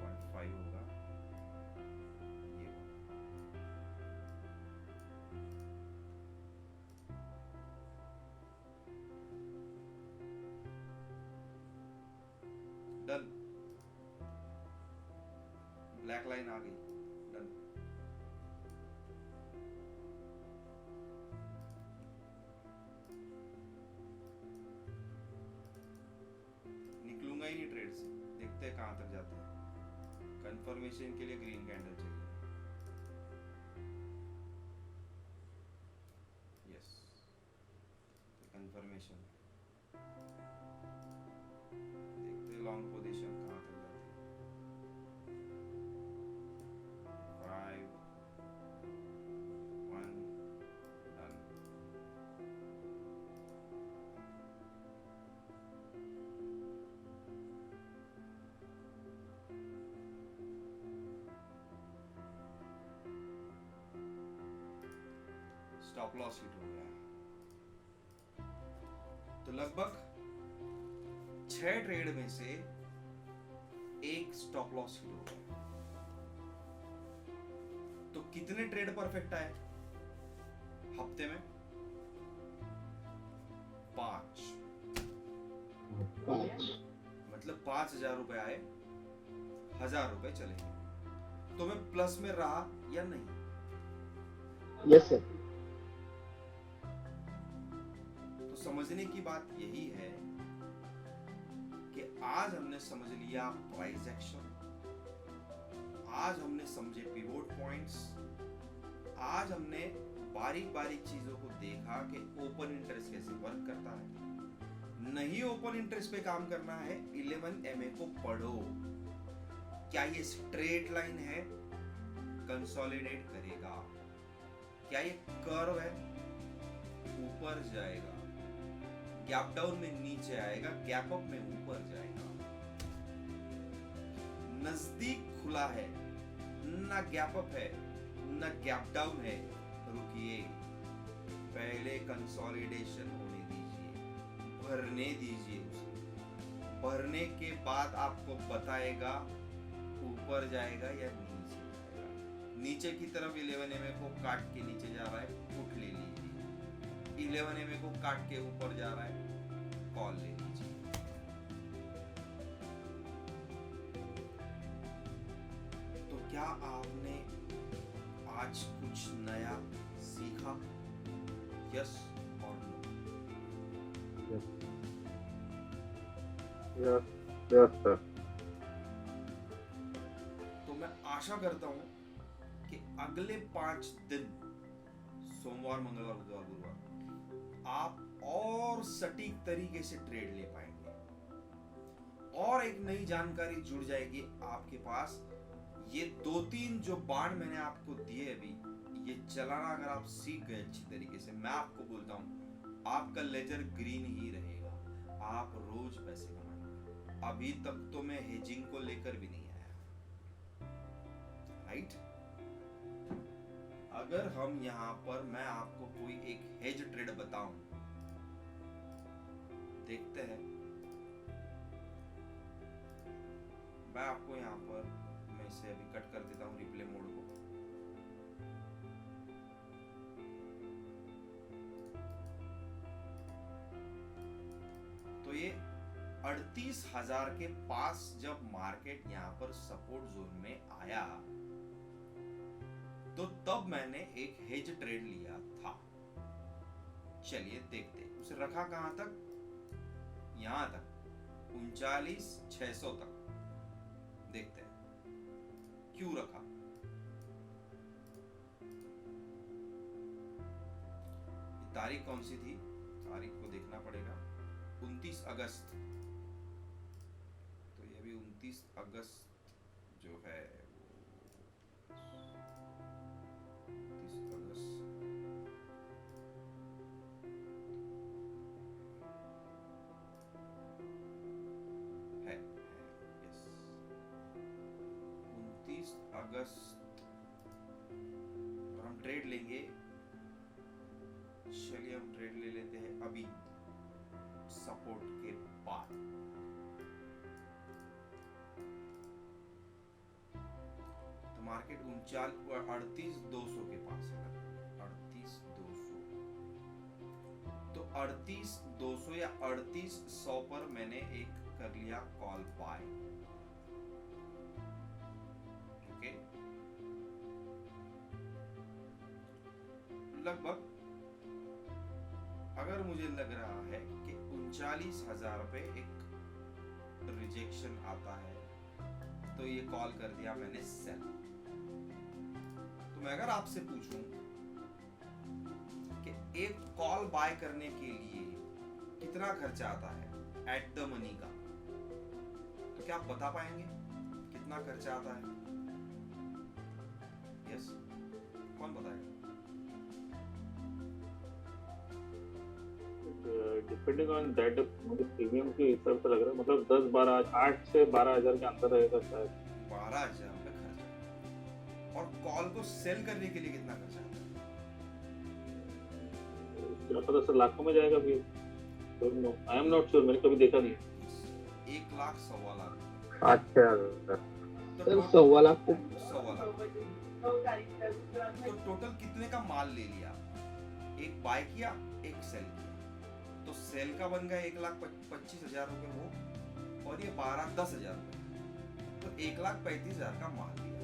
1.5 होगा ये। डन, ब्लैक लाइन आ गई। डन, निकलूंगा ही नहीं ट्रेड से, देखते हैं कहां तक जाते हैं। कंफर्मेशन के लिए ग्रीन कैंडल चाहिए। Yes, confirmation. देखते हैं लॉन्ग पोजीशन कहां तक जाती है। 5 1 डन। स्टॉप लॉस हिट हो गया। तो लगभग 6 ट्रेड में से एक स्टॉप लॉस हिट हो गया। तो कितने ट्रेड परफेक्ट आए हफ्ते में? 5। 5 मतलब 5,000 रुपए आए, 1,000 रुपए चले गए। तो मैं प्लस में रहा या नहीं? Yes sir. तो समझने की बात यही है कि आज हमने समझ लिया प्राइस एक्शन, आज हमने समझे पिवोट पॉइंट्स, आज हमने बारीक बारीक चीजों को देखा कि ओपन इंटरेस्ट कैसे वर्क करता है। नहीं ओपन इंटरेस्ट पे काम करना है, 11 MA को पढ़ो। क्या ये स्ट्रेट लाइन है? कंसोलिडेट करेगा। क्या ये कर्व है? ऊपर जाएगा। गैप डाउन में नीचे आएगा, गैप अप में ऊपर जाएगा। नजदीक खुला है, ना गैप अप है ना गैप डाउन है। रुकिए, पहले कंसोलिडेशन होने दीजिए, भरने दीजिए उसे। भरने के बाद आपको बताएगा ऊपर जाएगा या नीचे जाएगा। नीचे की तरफ 11 MA को काट के नीचे जा रहा है, पुट ले लीजिए। 11 MA को काट के ऊपर जा रहा है, कॉल ले लीजिए। तो क्या आपने आज कुछ नया सीखा? यस और नो? Yes yes sir. तो मैं आशा करता हूं कि अगले 5 दिन, सोमवार मंगलवार बुधवार गुरुवार, आप और सटीक तरीके से ट्रेड ले पाएंगे और एक नई जानकारी जुड़ जाएगी आपके पास। ये 2-3 जो बाण मैंने आपको दिए अभी, ये चलाना अगर आप सीख गए अच्छी तरीके से, मैं आपको बोलता हूं आपका लेजर ग्रीन ही रहेगा। आप रोज पैसे कमाएंगे। अभी तक तो मैं हेजिंग को लेकर भी नहीं आया, राइट? अगर हम यहां पर, मैं आपको कोई एक हेज ट्रेड बताऊं, देखते हैं। मैं आपको यहां पर, मैं इसे अभी कट कर देता हूं रिप्ले मोड को। तो ये 38,000 के पास जब मार्केट यहां पर सपोर्ट जोन में आया तो तब मैंने एक हेज ट्रेड लिया था। चलिए देखते हैं उसे रखा कहां तक, यहां तक 39,600 तक। देखते हैं क्यों रखा। तारीख कौन सी थी, तारीख को देखना पड़ेगा, 29 अगस्त। तो ये भी 29 अगस्त जो है वो 29 अगस्त है यस 29 अगस्त। और हम ट्रेड लेंगे, चलिए हम ट्रेड ले लेते हैं अभी सपोर्ट के बाद। तो मार्केट 38,200 के पास है, 38,200। तो 38,200 या 38,100 पर मैंने एक कर लिया कॉल बाय। ओके, लगभग अगर मुझे लग रहा है कि 39,000 पे एक रिजेक्शन आता है, तो ये कॉल कर दिया मैंने सेल। तो मैं अगर आपसे पूछूं कि एक कॉल बाय करने के लिए कितना खर्चा आता है एट द मनी का, तो क्या आप बता पाएंगे कितना खर्चा आता है? यस, कौन बताएगा? डिपेंडिंग ऑन दैट मुझे प्रीमियम के हिसाब से लग रहा है, मतलब 10-12 8 से 12,000 के अंदर रहेगा शायद। 12,000 का खर्चा। और कॉल को सेल करने के लिए कितना खर्चा आता है? क्या पता सर, लाखों में जाएगा भी। आई एम नॉट श्योर, मैंने कभी देखा नहीं। 1 लाख 1.25 लाख। अच्छा तो सर 1.25 लाख को 1.25 लाख। तो टोटल कितने का माल ले लिया? एक बाय किया, एक सेल किया। तो सेल का बन गया 1,25,000 रुपए वो, और ये 10,000 रुपए, तो 1,35,000 का माल लिया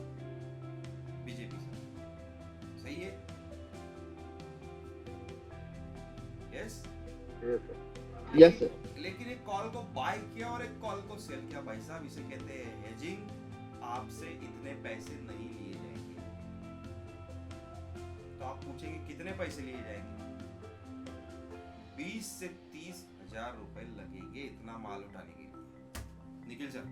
बीजेपी से। सही है? यस। Yes sir. लेकिन एक कॉल को बाय किया और एक कॉल को सेल किया, भाई साहब इसे कहते हैं हेजिंग। आपसे इतने पैसे नहीं लिए जाएंगे। तो आप पूछेंगे कितने पैसे लिए जाएंगे? 20 से 30,000 रुपए लगेंगे इतना माल उठाने के लिए। निखिल सर,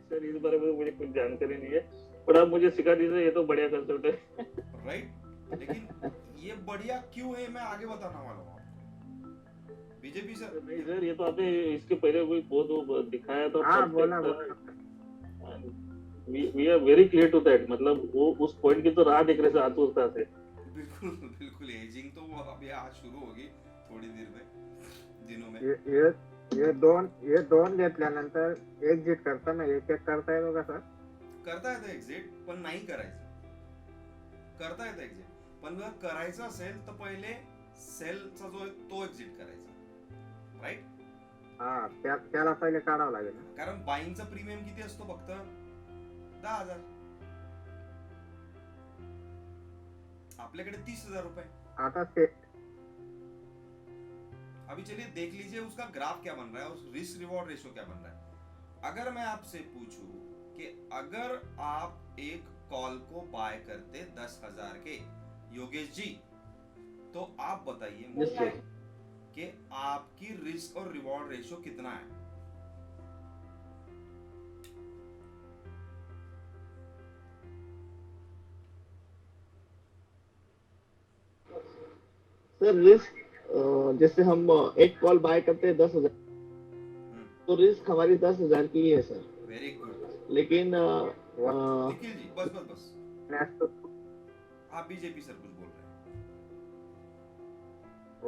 सर इस बारे में मुझे कुछ जानकारी नहीं है, पर आप मुझे सिखा दीजिए, ये तो बढ़िया कंसेप्ट है। राइट। लेकिन ये बढ़िया क्यों है मैं आगे बताना वाला हूँ आपको। बीजेपी सर, नहीं सर, ये तो आपने इसके पहले कोई बहुत दिखाया था। हाँ बोला। We are very clear to that, मतलब वो उस पॉइंट की तो राह देख रहे थे आतुरता से। बिल्कुल बिल्कुल। एजिंग तो वो अभी आज शुरू होगी थोड़ी देर में, दिनों में। ये दोन घेतल्यानंतर एक्झिट करताना एक एक करता येतो का सर? करता येतं एक्झिट, पण नाही करायचं. करता येतं एक्झिट, पण जर करायचं असेल तर पहिले सेलचा जो आहे तो एक्झिट करायचा. राईट? हा, त्याला पहिले काढावं लागेल ना. कारण बाईंगचा प्रीमियम किती असतो फक्त 10,000. आपल्याकडे 30,000 रुपए. आता ते अभी चलिए देख लीजिए उसका ग्राफ क्या बन रहा है, उस रिस्क रिवॉर्ड रेशो क्या बन रहा है. अगर मैं आपसे पूछूं कि अगर आप एक कॉल को बाय करते 10,000 के, योगेश जी, तो आप बताइए मुझे कि आपकी रिस्क और रिवॉर्ड रेशो कितना है. सर रिस्क जैसे हम एक कॉल बाय करते हैं 10,000, तो रिस्क हमारी 10,000 की ही है सर. Very good. लेकिन निखिल जी, बस बस बस, आप बीजेपी सर कुछ बोल रहे हैं.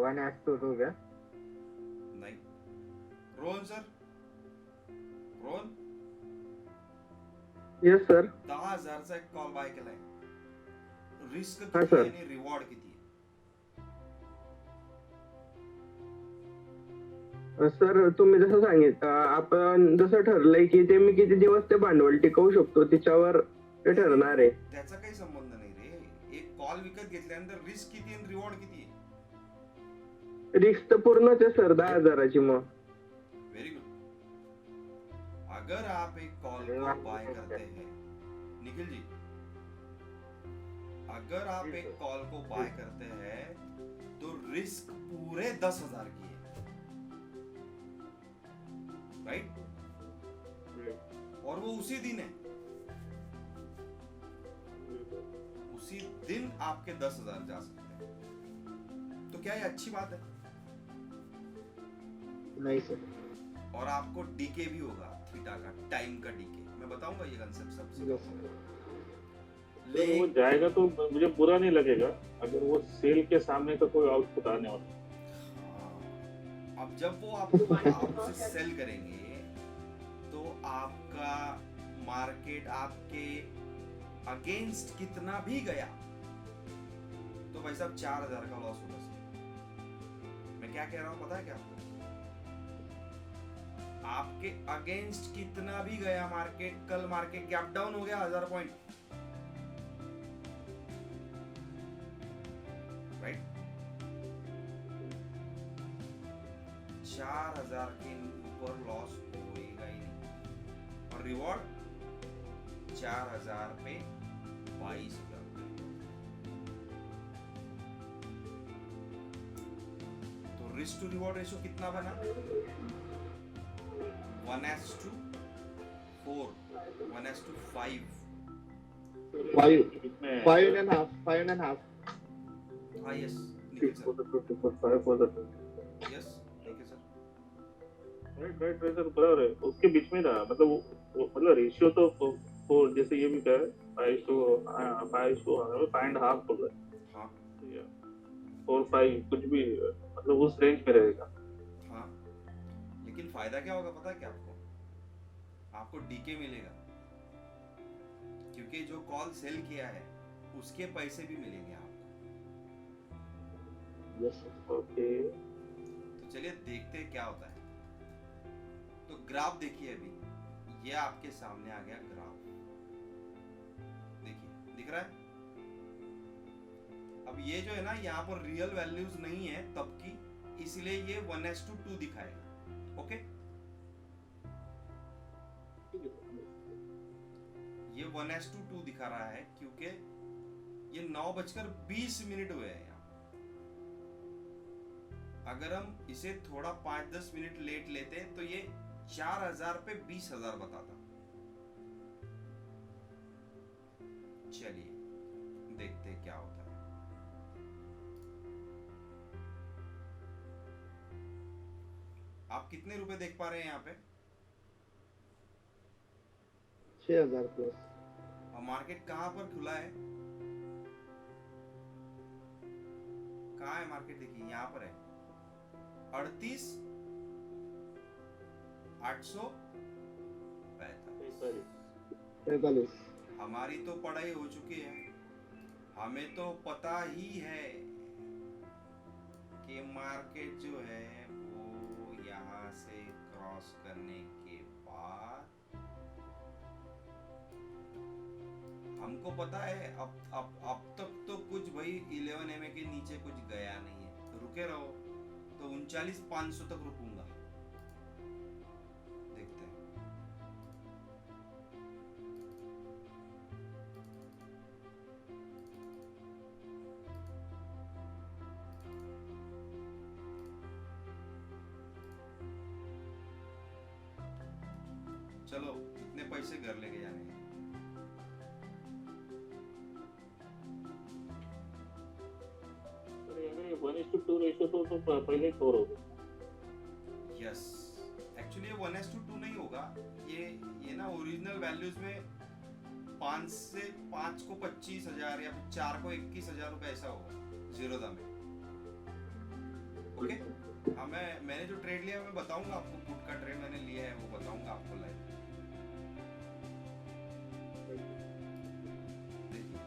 1:2 क्या? नहीं. Rohan sir, Rohan, yes sir. 10,000चा एक कॉल बाय केलाय. रिस्क हा, किती सर. आहे आणि रिवॉर्ड किती आहे? सर तुम्ही जसं सांगितलं, आपण जसं ठरलंय की ते मी किती दिवस ते भांडवल टिकवू शकतो त्याच्यावर ते ठरणार आहे. त्याचा काही संबंध नाही रे. एक कॉल विकत घेतल्यानंतर रिस्क किती आणि रिवॉर्ड किती आहे? रिस्क तर पूर्णच आहे सर 10,000ची. मग वेरी गुड. अगर आप एक कॉल को बाय करते हैं निखिल जी, अगर आप एक कॉल को बाय करते हैं तो रिस्क पूरे 10,000 की है, राइट? और वो उसी दिन है, उसी दिन आपके 10,000 जा सकते हैं. तो क्या ये अच्छी बात है? नहीं सर. और आपको डीके भी होगा थीटा का, टाइम का डीके. मैं बताऊंगा ये कंसेप्ट सबसे. Yes, sir. अगर वो जाएगा तो मुझे बुरा नहीं लगेगा अगर वो सेल के सामने का कोई आउटपुट आने वाला. अब जब वो आपसे सेल करेंगे तो आपका मार्केट आपके अगेंस्ट कितना भी गया तो भाई साहब 4,000 का लॉस होगा सर. मैं क्या कह रहा हूं पता है क्या आपको? आपके अगेंस्ट कितना भी गया मार्केट, कल मार्केट गैप डाउन हो गया 1,000 पॉइंट, राइट? 4,000 के ऊपर लॉस होएगा ही नहीं. और रिवॉर्ड 4,000 पे 22,000. तो रिस्क टू रिवॉर्ड रेशियो कितना बना? 1:4, 1:5. 5 and a half. हाँ yes Nikhil sir. 55 for the yes ठीक है सर. राइट सर बराबर है. उसके बीच में था मतलब वो मतलब रेशियो तो फोर जैसे ये भी कह 5:5 बोल रहा है. हाँ 4-5 कुछ भी मतलब उस रेंज में रहेगा. हाँ. लेकिन फायदा क्या होगा पता है क्या आपको? आपको डीके मिलेगा क्योंकि जो कॉल सेल किया है उसके पैसे भी मिलेंगे आपको. Yes, sir. ओके तो चलिए देखते हैं क्या होता है. तो ग्राफ देखिए, अभी ये आपके सामने आ गया ग्राफ. देखिए दिख रहा है. अब ये जो है ना यहाँ पर रियल वैल्यूज नहीं है तब की, इसलिए ये 1:2 दिखाएगा. ओके ये 1:2 दिखा रहा है क्योंकि ये 9:20 हुए हैं यहाँ. अगर हम इसे थोड़ा 5-10 मिनट लेट लेते तो ये 4,000 पे 20,000 बताता. चलिए देखते क्या होता है. आप कितने रुपए देख पा रहे हैं यहाँ पे? 6,000 प्लस. और मार्केट कहाँ पर खुला है? कहाँ है मार्केट? देखिए यहाँ पर है 38,845. हमारी तो पढ़ाई हो चुकी है, हमें तो पता ही है कि मार्केट जो है वो यहाँ से क्रॉस करने के बाद हमको पता है अब तक तो कुछ भाई 11 MA के नीचे कुछ गया नहीं है. तो रुके रहो, तो 39,500 तक रुकूंगा. देखते हैं. चलो इतने पैसे घर लेके जाने हैं. अगर 1:2 रेशियो तो पहले फोर हो गया. यस एक्चुअली ये 1:2 नहीं होगा. ये ना ओरिजिनल वैल्यूज में 5 को 25,000 या फिर 4 को 21,000 रुपए ऐसा होगा जीरोधा में. ओके हाँ मैंने जो ट्रेड लिया मैं बताऊंगा आपको. पुट का ट्रेड मैंने लिया है वो बताऊंगा आपको लाइव. देखिए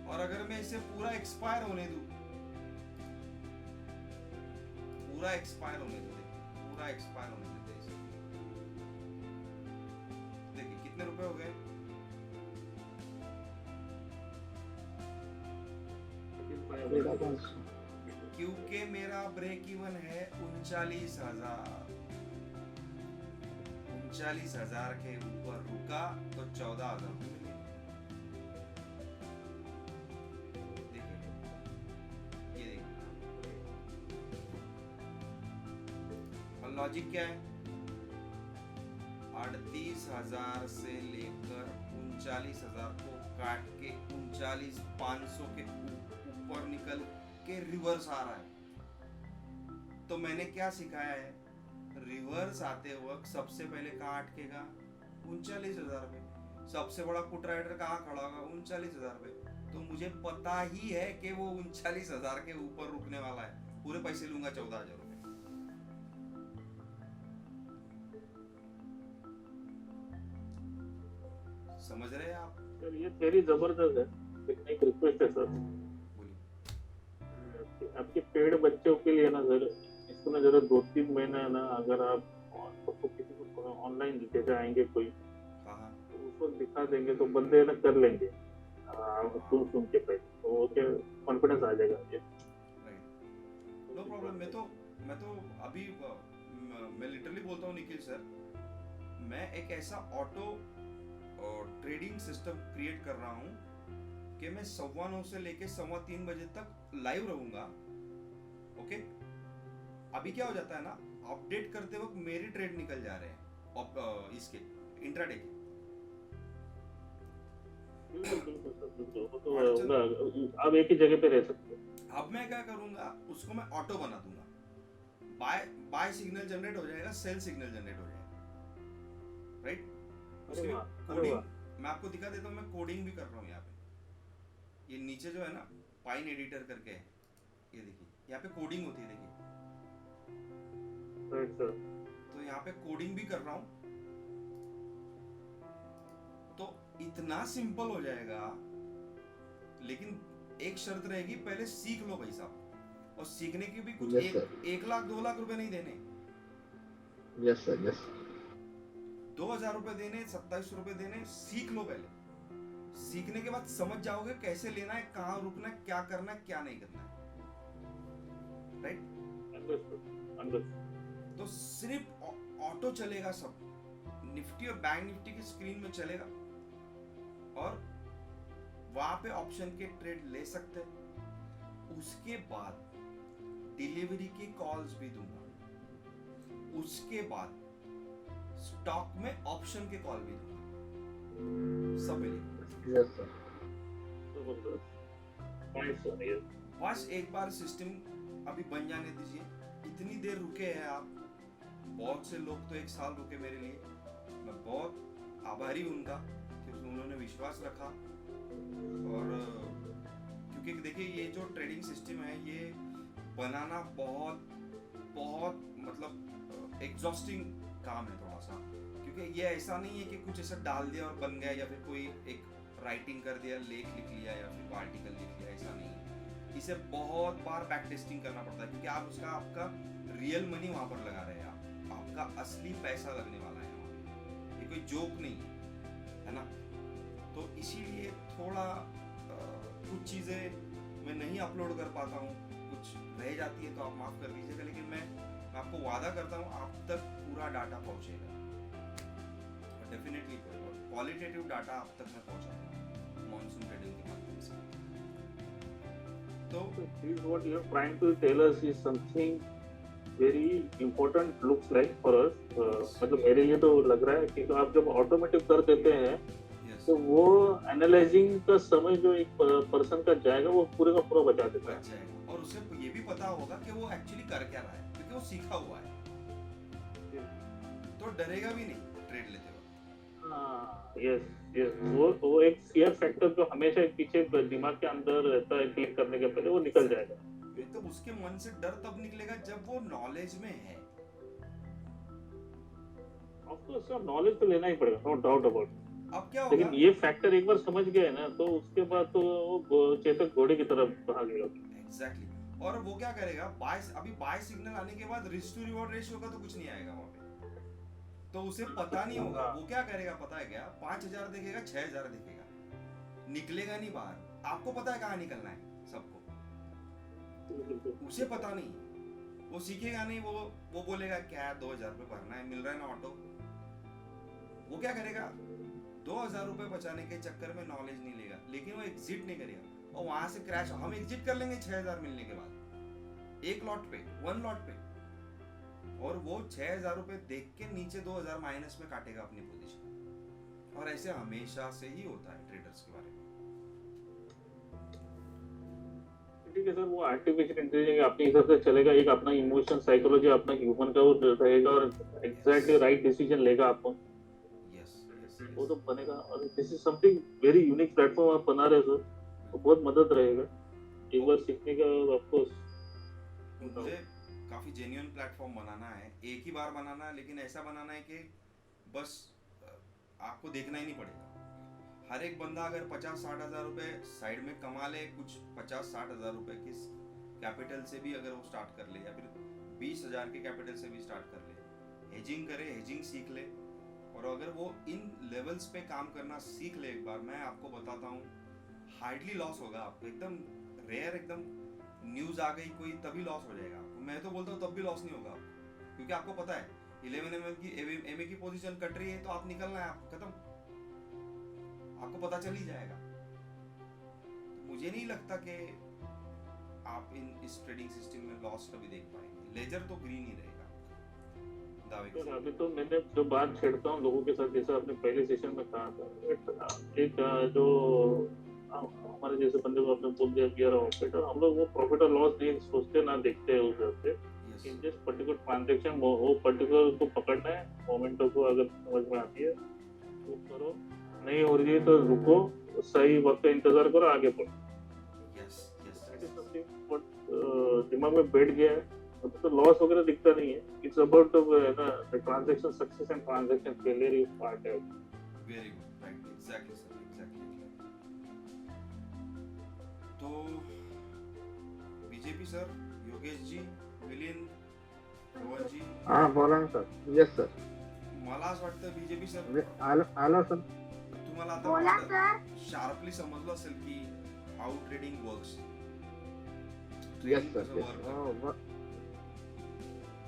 और अगर मैं इसे पूरा एक्सपायर होने दूं, पूरा एक्सपायर होने देते इसे. देखिए कितने रुपए हो गए? तेरह 500। क्योंकि मेरा ब्रेक इवन है 39,000। 39,000 के ऊपर रुका तो 14,000 मिले। देखिए ये देखिए, और लॉजिक क्या है? 38,000 से लेकर 39,000 को काट के 39,500 के ऊपर निकल के रिवर्स आ रहा है। तो मैंने क्या सिखाया है? रिवर्स आते वक्त सबसे पहले कहाँ अटकेगा? 39,000 पे। सबसे बड़ा पुट राइडर कहाँ खड़ा होगा? 39,000 पे। तो मुझे पता ही है कि वो 39,000 के ऊपर रुकने वाला है। पूरे पैसे लूंगा 14,000 रुपए। समझ रहे हैं आप? सर ये थ्योरी जबरदस्त है, लेकिन एक रिक्वेस्ट है सर, बोलिए। आपके पेड़ बच्चों के लिए ना सर, इसको ना जरा 2-3 महीना ना, अगर आप उसको किसी को ऑनलाइन लेके आएंगे कोई, कहाँ? तो उसको दिखा देंगे तो बंदे ना कर लेंगे सुन के पहले, तो वो क्या कॉन्फिडेंस आ जाएगा। No problem. मैं तो अभी मैं लिटरली बोलता हूँ निखिल सर, मैं एक ऐसा ऑटो ट्रेडिंग सिस्टम क्रिएट कर रहा हूँ कि मैं 9:15 से लेके 3:15 बजे तक लाइव रहूंगा। ओके, अभी क्या हो जाता है ना, अपडेट करते वक्त मेरे ट्रेड निकल जा रहे हैं इसके इंट्राडे के। आप एक ही जगह पे रह सकते हो। अब मैं क्या करूंगा, उसको मैं ऑटो बना दूंगा। बाय सिग्नल जनरेट हो जाएगा, सेल सिग्नल जनरेट हो जाएगा, राइट? उसके लिए कोडिंग मैं आपको दिखा देता हूँ। मैं कोडिंग भी कर रहा हूँ यहाँ पे। ये नीचे जो है ना, पाइन एडिटर करके है, ये देखिए यहाँ पे कोडिंग होती है, देखिए। तो यहाँ पे कोडिंग भी कर रहा हूँ। तो इतना सिंपल हो जाएगा, लेकिन एक शर्त रहेगी, पहले सीख लो भाई साहब। और सीखने के भी कुछ Yes, 1 लाख 2 लाख रुपए नहीं देने। Yes sir, yes. 2,000 रुपए देने, 27 रुपए देने, सीख लो पहले। सीखने के बाद समझ जाओगे कैसे लेना है, कहाँ रुकना है, क्या करना है, क्या नहीं करना है, राइट? तो सिर्फ ऑटो चलेगा सब, निफ्टी और बैंक निफ्टी की स्क्रीन में चलेगा, और वहां पे ऑप्शन के ट्रेड ले सकते हैं। उसके बाद डिलीवरी की कॉल्स भी दूंगा। उसके बाद स्टॉक में ऑप्शन के कॉल भी दूंगा, सब मिलेगा। Yes sir. बस एक बार सिस्टम अभी बन जाने दीजिए। इतनी देर रुके हैं आप, बहुत से लोग तो 1 साल रुके मेरे लिए। मैं बहुत आभारी हूं उनका कि उन्होंने विश्वास रखा। और क्योंकि देखिए, ये जो ट्रेडिंग सिस्टम है, ये बनाना बहुत बहुत मतलब एग्जॉस्टिंग काम है थोड़ा सा। क्योंकि ये ऐसा नहीं है कि कुछ ऐसा डाल दिया और बन गया, या फिर कोई एक राइटिंग कर दिया, लेख लिख लिया, या फिर आर्टिकल लिख लिया, ऐसा नहीं है। इसे बहुत बार बैक टेस्टिंग करना पड़ता है, क्योंकि आप उसका आपका रियल मनी वहां पर लगा रहे हैं। आपका असली पैसा लगने वाला है वहाँ पे। ये कोई जोक नहीं है ना? तो इसीलिए थोड़ा कुछ चीज़ें मैं नहीं अपलोड कर पाता हूँ, कुछ रह जाती है तो आप माफ़ कर दीजिएगा। लेकिन मैं आपको वादा करता हूँ आप तक पूरा डाटा पहुँचेगा, डेफिनेटली क्वालिटेटिव डाटा आप तक मैं पहुँचाऊंगा मॉनसून ट्रेडिंग के माध्यम से। तो what you are trying to tell us is something very important looks like for us. मतलब मेरे लिए तो लग रहा है कि तो आप जब ऑटोमेटिक कर देते हैं, yes, तो वो एनालाइजिंग का समय जो एक पर्सन का जाएगा, वो पूरे का पूरा बचा देता है। बच जाएगा। और उसे ये भी पता होगा कि वो एक्चुअली कर क्या रहा है, क्योंकि वो सीखा हुआ है, तो डरेगा भी नहीं ट्रेड लेते वक्त। यस यस, वो एक फियर फैक्टर जो हमेशा पीछे दिमाग के अंदर रहता है क्लिक करने के पहले, वो निकल जाएगा। तो उसके मन से डर तब निकलेगा जब वो नॉलेज में है। ऑफकोर्स नॉलेज तो लेना ही पड़ेगा, नो डाउट अबाउट। अब क्या होगा, लेकिन ये फैक्टर एक बार समझ गए ना, तो उसके बाद तो वो चेतक घोड़े की तरफ भागेगा। एग्जैक्टली। और वो क्या करेगा, बाय सिग्नल आने के बाद रिस्क टू रिवॉर्ड रेशियो का तो कुछ नहीं आएगा वहां पे, तो उसे पता नहीं होगा। वो क्या करेगा पता है क्या? 5,000 देखेगा, 6,000 देखेगा, निकलेगा नहीं बाहर। आपको पता है कहाँ निकलना है सबको, बिल्कुल। उसे पता नहीं, वो सीखेगा नहीं, वो बोलेगा क्या 2,000 रुपये भरना है, मिल रहा है ना ऑटो। वो क्या करेगा, 2,000 रुपये बचाने के चक्कर में नॉलेज नहीं लेगा, लेकिन वो एग्जिट नहीं करेगा और वहां से क्रैश। हम एग्जिट कर लेंगे 6,000 मिलने के बाद, एक लॉट पे, वन लॉट पे, और वो 6,000 रुपये देख के नीचे 2,000 माइनस में काटेगा अपनी पोजीशन। और ऐसे हमेशा से ही होता है ट्रेडर्स के बारे में। ठीक है सर, वो आर्टिफिशियल इंटेलिजेंस अपने हिसाब से चलेगा, एक अपना इमोशन साइकोलॉजी अपना ह्यूमन का वो रहेगा और एग्जैक्टली राइट डिसीजन लेगा आपको, यस यस वो तो बनेगा। और this is something very unique platform आप बना रहे हो सर, तो बहुत मदद रहेगा एक बार सीखने का। ऑफ कोर्स मुझे काफी जेन्युइन प्लेटफॉर्म बनाना है, एक ही बार बनाना है, लेकिन ऐसा बनाना है कि बस आपको देखना ही नहीं पड़ेगा। हर एक बंदा अगर 50-60 हज़ार रुपए साइड में कमा ले, कुछ 50-60 हज़ार रुपए की कैपिटल से भी अगर वो स्टार्ट कर ले, या फिर 20,000 के कैपिटल से भी स्टार्ट कर ले, हेजिंग करे, हेजिंग सीख ले, और अगर वो इन लेवल्स पे काम करना सीख ले एक बार, मैं आपको बताता हूँ हार्डली लॉस होगा आपको। एकदम रेयर, एकदम न्यूज आ गई कोई तभी लॉस हो जाएगा आपको। मैं तो बोलता हूँ तब भी लॉस नहीं होगा आपको, क्योंकि आपको पता है 11 mm की एमए की पोजीशन कट रही है तो आप निकलना है, आपको खत्म, आपको पता चल ही जाएगा। तो मुझे नहीं लगता कि आप इस ट्रेडिंग सिस्टम में लॉस कभी देख पाएंगे। लेजर तो ग्रीन ही रहेगा दावे के सर, साथ। अभी तो मैंने जो बात छेड़ता हूँ लोगों के साथ, जैसे आपने पहले सेशन में कहा था, एक जो हमारे जैसे बंदे को आपने बोल दिया गियर ऑपरेटर, हम लोग वो प्रॉफिट और लॉस नहीं सोचते ना देखते हैं उस तरह से। Yes in this particular transaction वो पर्टिकुलर को पकड़ना है, मोमेंटो को अगर समझ में आती है तो करो, नहीं हो रही है तो रुको, सही वक्त का इंतजार करो, आगे बढ़ो। Yes yes That is something what, दिमाग में बैठ गया है, अब तो लॉस वगैरह दिखता नहीं है। It's about the transaction success and transaction failure is part है। Very good, right, exactly sir, exactly. तो बीजेपी सर, योगेश जी, मिलिंद, रोहन जी, हा बोला ना सर. Yes sir. मला असं वाटतं बीजेपी सर आलो सर. तुम्हाला आता शार्पली समजलं असेल की how trading works, Yes, sir, yes, हो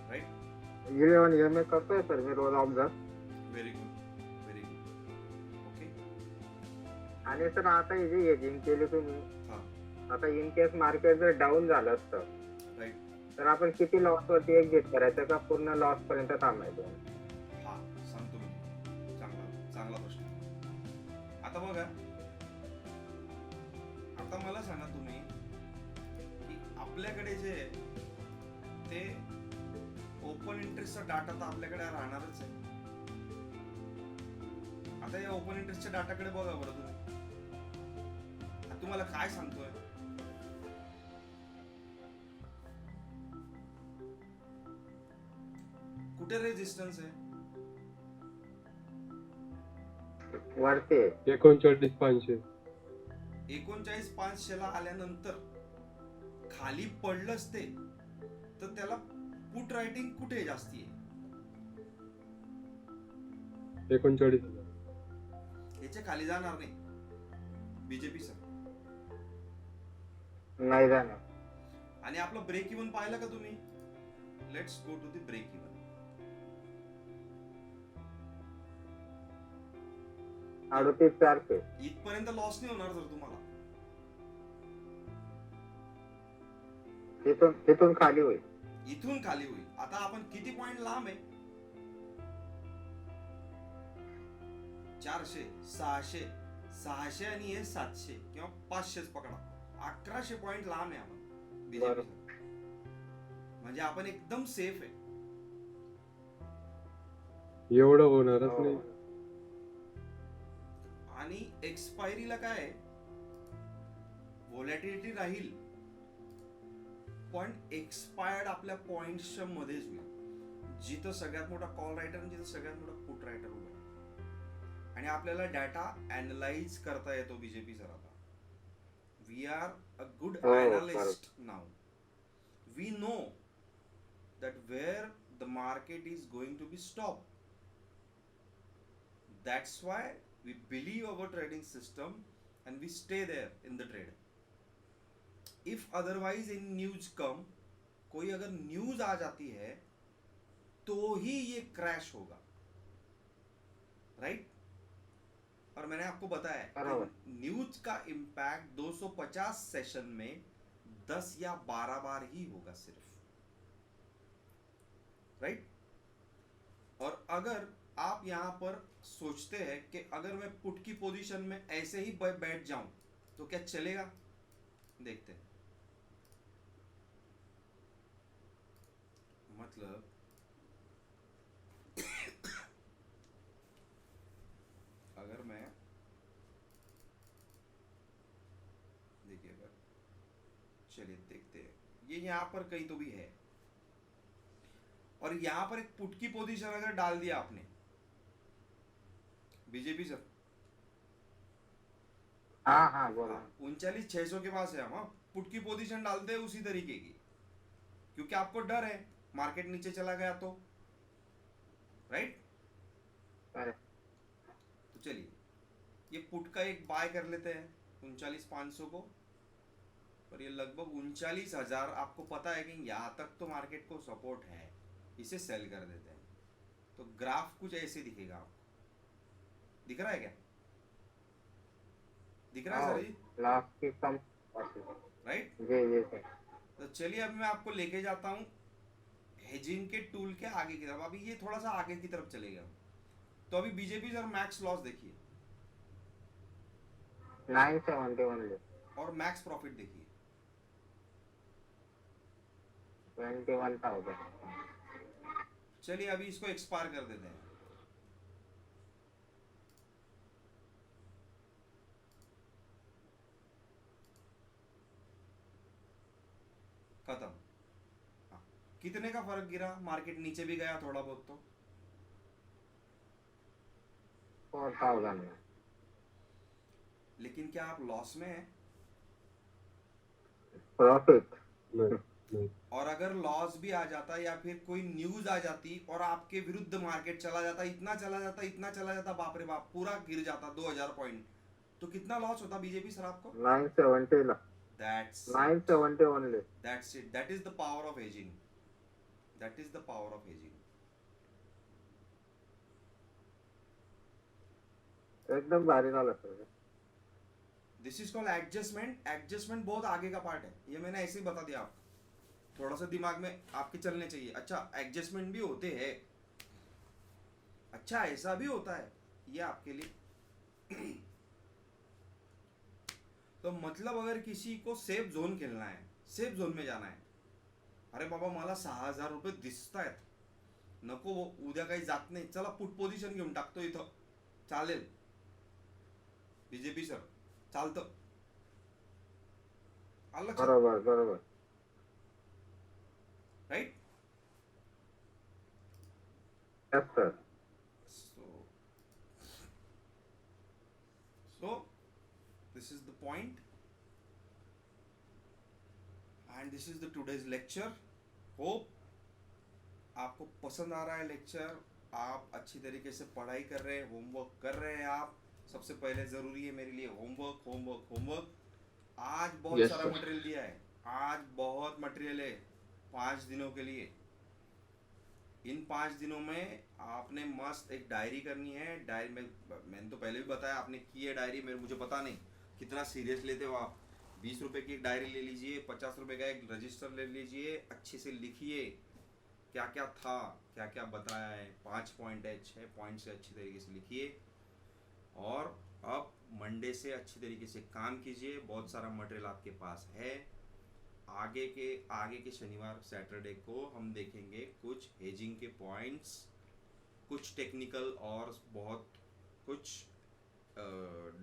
राईट. 11 एम करतोय सर मी रोज observe. Very good, very good. Okay. आणि सर आता ही जी हेजिंग केली तुम्ही, हा, आता इन केस मार्केट जर डाऊन झालं असतं राईट. तर आपण किती लॉस वरती एक्झिट करायचं का पूर्ण लॉस पर्यंत थांबायचं? हा, सांगतो मी. चांगला चांगला प्रश्न. आता बघा, आता मला सांगा तुम्ही की आपल्याकडे जे आहे ते ओपन इंटरेस्टचा डाटा तर आपल्याकडे राहणारच आहे. आता या ओपन इंटरेस्टच्या डाटाकडे बघा बरं तुम्ही. आता तुम्हाला काय सांगतोय, कुठे रेजिस्टन्स आहे? वरती 39,500. 39,500 ला आल्यानंतर खाली पडलंच ते, तर त्याला पुट रायटिंग कुठे जास्ती आहे? 39,000. याच्या खाली जाणार नाही बीजेपी सर. नाही जाणार. आणि आपलं ब्रेक इव्हन पाहिलं का तुम्ही? Let's go to the break even. अडतीस 400. इथपर्यंत लॉस नाही होणार जर तुम्हाला. तिथून खाली होईल. इथून खाली होईल. आता आपण किती पॉइंट लांब आहे? 400, 600, 600 आणि हे 700 किंवा 500च पकडा. 1100 पॉइंट लांब आहे आपण बीजेपी. म्हणजे आपण एकदम सेफ आहे. एवढं होणारच हो. नाही. आणि एक्सपायरीला काय, व्होलॅटिलिटी राहील, पण एक्सपायर्ड आपल्या पॉइंट्सच्या मध्येच होईल, जिथं सगळ्यात मोठा कॉल रायटर आणि जिथं सगळ्यात मोठा पुट रायटर उभा आहे. आणि आपल्याला डाटा अॅनलाइज करता येतो बीजेपी सर. आता we are a good analyst now. We know that where the market is going to be stopped. That's why we believe our trading system and we stay there in the trade. If otherwise in news come, कोई अगर news आ जाती है तो ही ये crash होगा, right? और मैंने आपको बताया बराबर। कि न्यूज का इम्पैक्ट 250 सेशन में 10 या 12 बार ही होगा सिर्फ, राइट? और अगर आप यहां पर सोचते हैं कि अगर मैं पुट की पोजीशन में ऐसे ही बैठ जाऊं तो क्या चलेगा? देखते हैं। मतलब अगर मैं देखिए, अगर चलिए देखते हैं, ये यहां पर कहीं तो भी है और यहां पर एक पुट की पोजीशन अगर डाल दिया आपने, बीजेपी सर, हाँ हाँ बोलो। 39,600 के पास है हम, हाँ, पुट की पोजीशन डालते हैं उसी तरीके की, क्योंकि आपको डर है मार्केट नीचे चला गया तो, राइट? अरे, तो चलिए ये पुट का एक बाय कर लेते हैं 39,500 को, और ये लगभग 39,000 आपको पता है कि यहाँ तक तो मार्केट को सपोर्ट है, इसे सेल कर देते हैं। तो ग्राफ कुछ ऐसे दिखेगा आपको, दिख रहा है क्या? दिख रहा है सर जी, लास्ट की कम, राइट? जी जी सर। तो चलिए अब मैं आपको लेके जाता हूँ हेजिंग के टूल के आगे की तरफ। अभी ये थोड़ा सा आगे की तरफ चले गया, तो अभी बीजेपी और मैक्स लॉस देखिए 971 और मैक्स प्रॉफिट देखिए, 21,000। चलिए अभी इसको एक्सपायर कर देते हैं। खत्म। हाँ, कितने का फर्क गिरा? मार्केट नीचे भी गया थोड़ा बहुत तो, 4,000 में। लेकिन क्या आप लॉस में हैं? प्रॉफिट। और अगर लॉस भी आ जाता या फिर कोई न्यूज आ जाती और आपके विरुद्ध मार्केट चला जाता, इतना चला जाता, इतना चला जाता, बाप रे बाप, पूरा गिर जाता 2,000 पॉइंट, तो कितना लॉस होता बीजेपी सर आपको? 970 that's 970 only. That's it, that is the power of hedging, that is the power of hedging. एकदम भारी झालं sir. This is called adjustment. Adjustment बहुत आगे का पार्ट है, ये मैंने ऐसे ही बता दिया आपको, थोड़ा सा दिमाग में आपके चलने चाहिए। अच्छा एडजस्टमेंट भी होते हैं, अच्छा ऐसा भी होता है, ये आपके लिए तो मतलब अगर किसी को सेफ झोन खेळणं आहे, सेफ झोन में जाना है, अरे बाबा मला 6,000 रुपये दिसतायत, नको उद्या काही जात नाही, चला पुट पोझिशन घेऊन टाकतो इथं, चालेल बीजेपी सर, चालतं, आलं लक्षात? बरोबर बरोबर। Right? Yes sir. So this is the point and this is the today's lecture. Hope आपको पसंद आ रहा है लेक्चर, आप अच्छी तरीके से पढ़ाई कर रहे हैं, होमवर्क कर रहे हैं। आप सबसे पहले ज़रूरी है मेरे लिए होमवर्क, होमवर्क, होमवर्क। आज बहुत Yes, सारा sir. मटेरियल दिया है, आज बहुत मटेरियल है 5 दिनों के लिए। इन 5 दिनों में आपने मस्त एक डायरी करनी है। डायरी में मैंने तो पहले भी बताया, आपने की है डायरी, मेरे मुझे पता नहीं कितना सीरियस लेते हो आप। 20 रुपए की एक डायरी ले लीजिए, 50 रुपए का एक रजिस्टर ले लीजिए, अच्छे से लिखिए क्या क्या था, क्या क्या बताया है। 5 पॉइंट है, 6 पॉइंट से अच्छी तरीके से लिखिए और अब मंडे से अच्छी तरीके से काम कीजिए। बहुत सारा मटेरियल आपके पास है। आगे के शनिवार सैटरडे को हम देखेंगे कुछ हेजिंग के पॉइंट्स, कुछ टेक्निकल और बहुत कुछ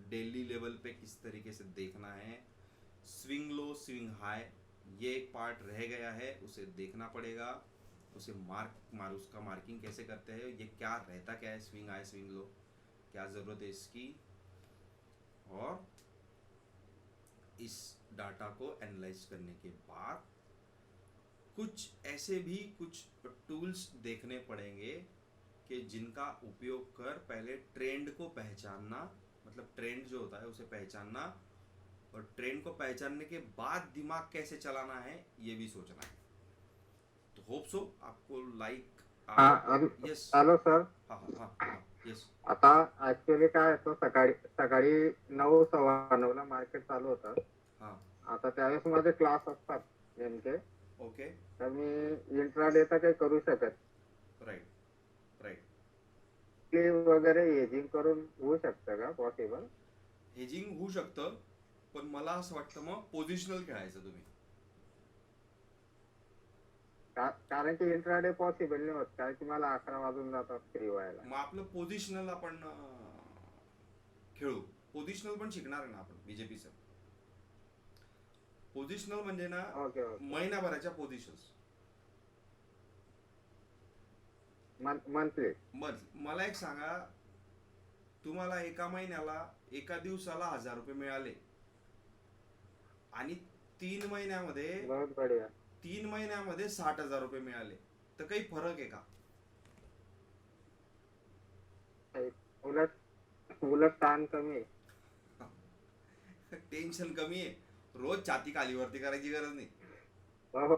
डेली लेवल पे किस तरीके से देखना है। स्विंग लो स्विंग हाई ये एक पार्ट रह गया है, उसे देखना पड़ेगा, उसे उसका मार्किंग कैसे करते हैं, ये क्या रहता क्या है, स्विंग हाई स्विंग लो, क्या ज़रूरत है इसकी, और इस डाटा को एनालाइज करने के बाद कुछ ऐसे भी कुछ टूल्स देखने पड़ेंगे कि जिनका उपयोग कर पहले ट्रेंड को पहचानना, मतलब ट्रेंड जो होता है उसे पहचानना और ट्रेंड को पहचानने के बाद दिमाग कैसे चलाना है ये भी सोचना है। तो होप सो आपको लाइक यस हॅलो सर, हाँ हाँ हाँ हाँ यस आता ऍक्च्युली काय असतं, सकाळी सकाळी 9:15 मार्केट चालू होतं. हाँ आता त्यावेळेस माझे क्लास असतात नेमके, ओके तर मी इंट्राडे तर काही करू शकत. राईट राईट क्लिप वगैरे हेजिंग करून होऊ शकतं का पॉसिबल? हेजिंग होऊ शकतं, पण मला असं वाटतं मग पोझिशनल खेळायचं तुम्ही. कारण की इंट्राडे पॉसिबल नाही होत, कारण की मला 11 वाजून जातात फ्री व्हायला. मग आपलं पोझिशनल आपण खेळू. पोझिशनल पण शिकणार आहे ना आपण बीजेपीचं. पोझिशनल म्हणजे ना ओके ओके. महिन्याभराच्या पोझिशन्स. मंथली. मला एक सांगा, तुम्हाला एका महिन्याला एका दिवसाला 1000 रुपये मिळाले आणि 3 महिन्यामध्ये बहुत बढिया. 3 महिन्यामध्ये 60,000 रुपये मिळाले, तर काही फरक आहे का? उलट उलट ताण कमी आहे. टेन्शन कमी आहे. रोज छाती खालीवरती करायची गरज नाही. हो,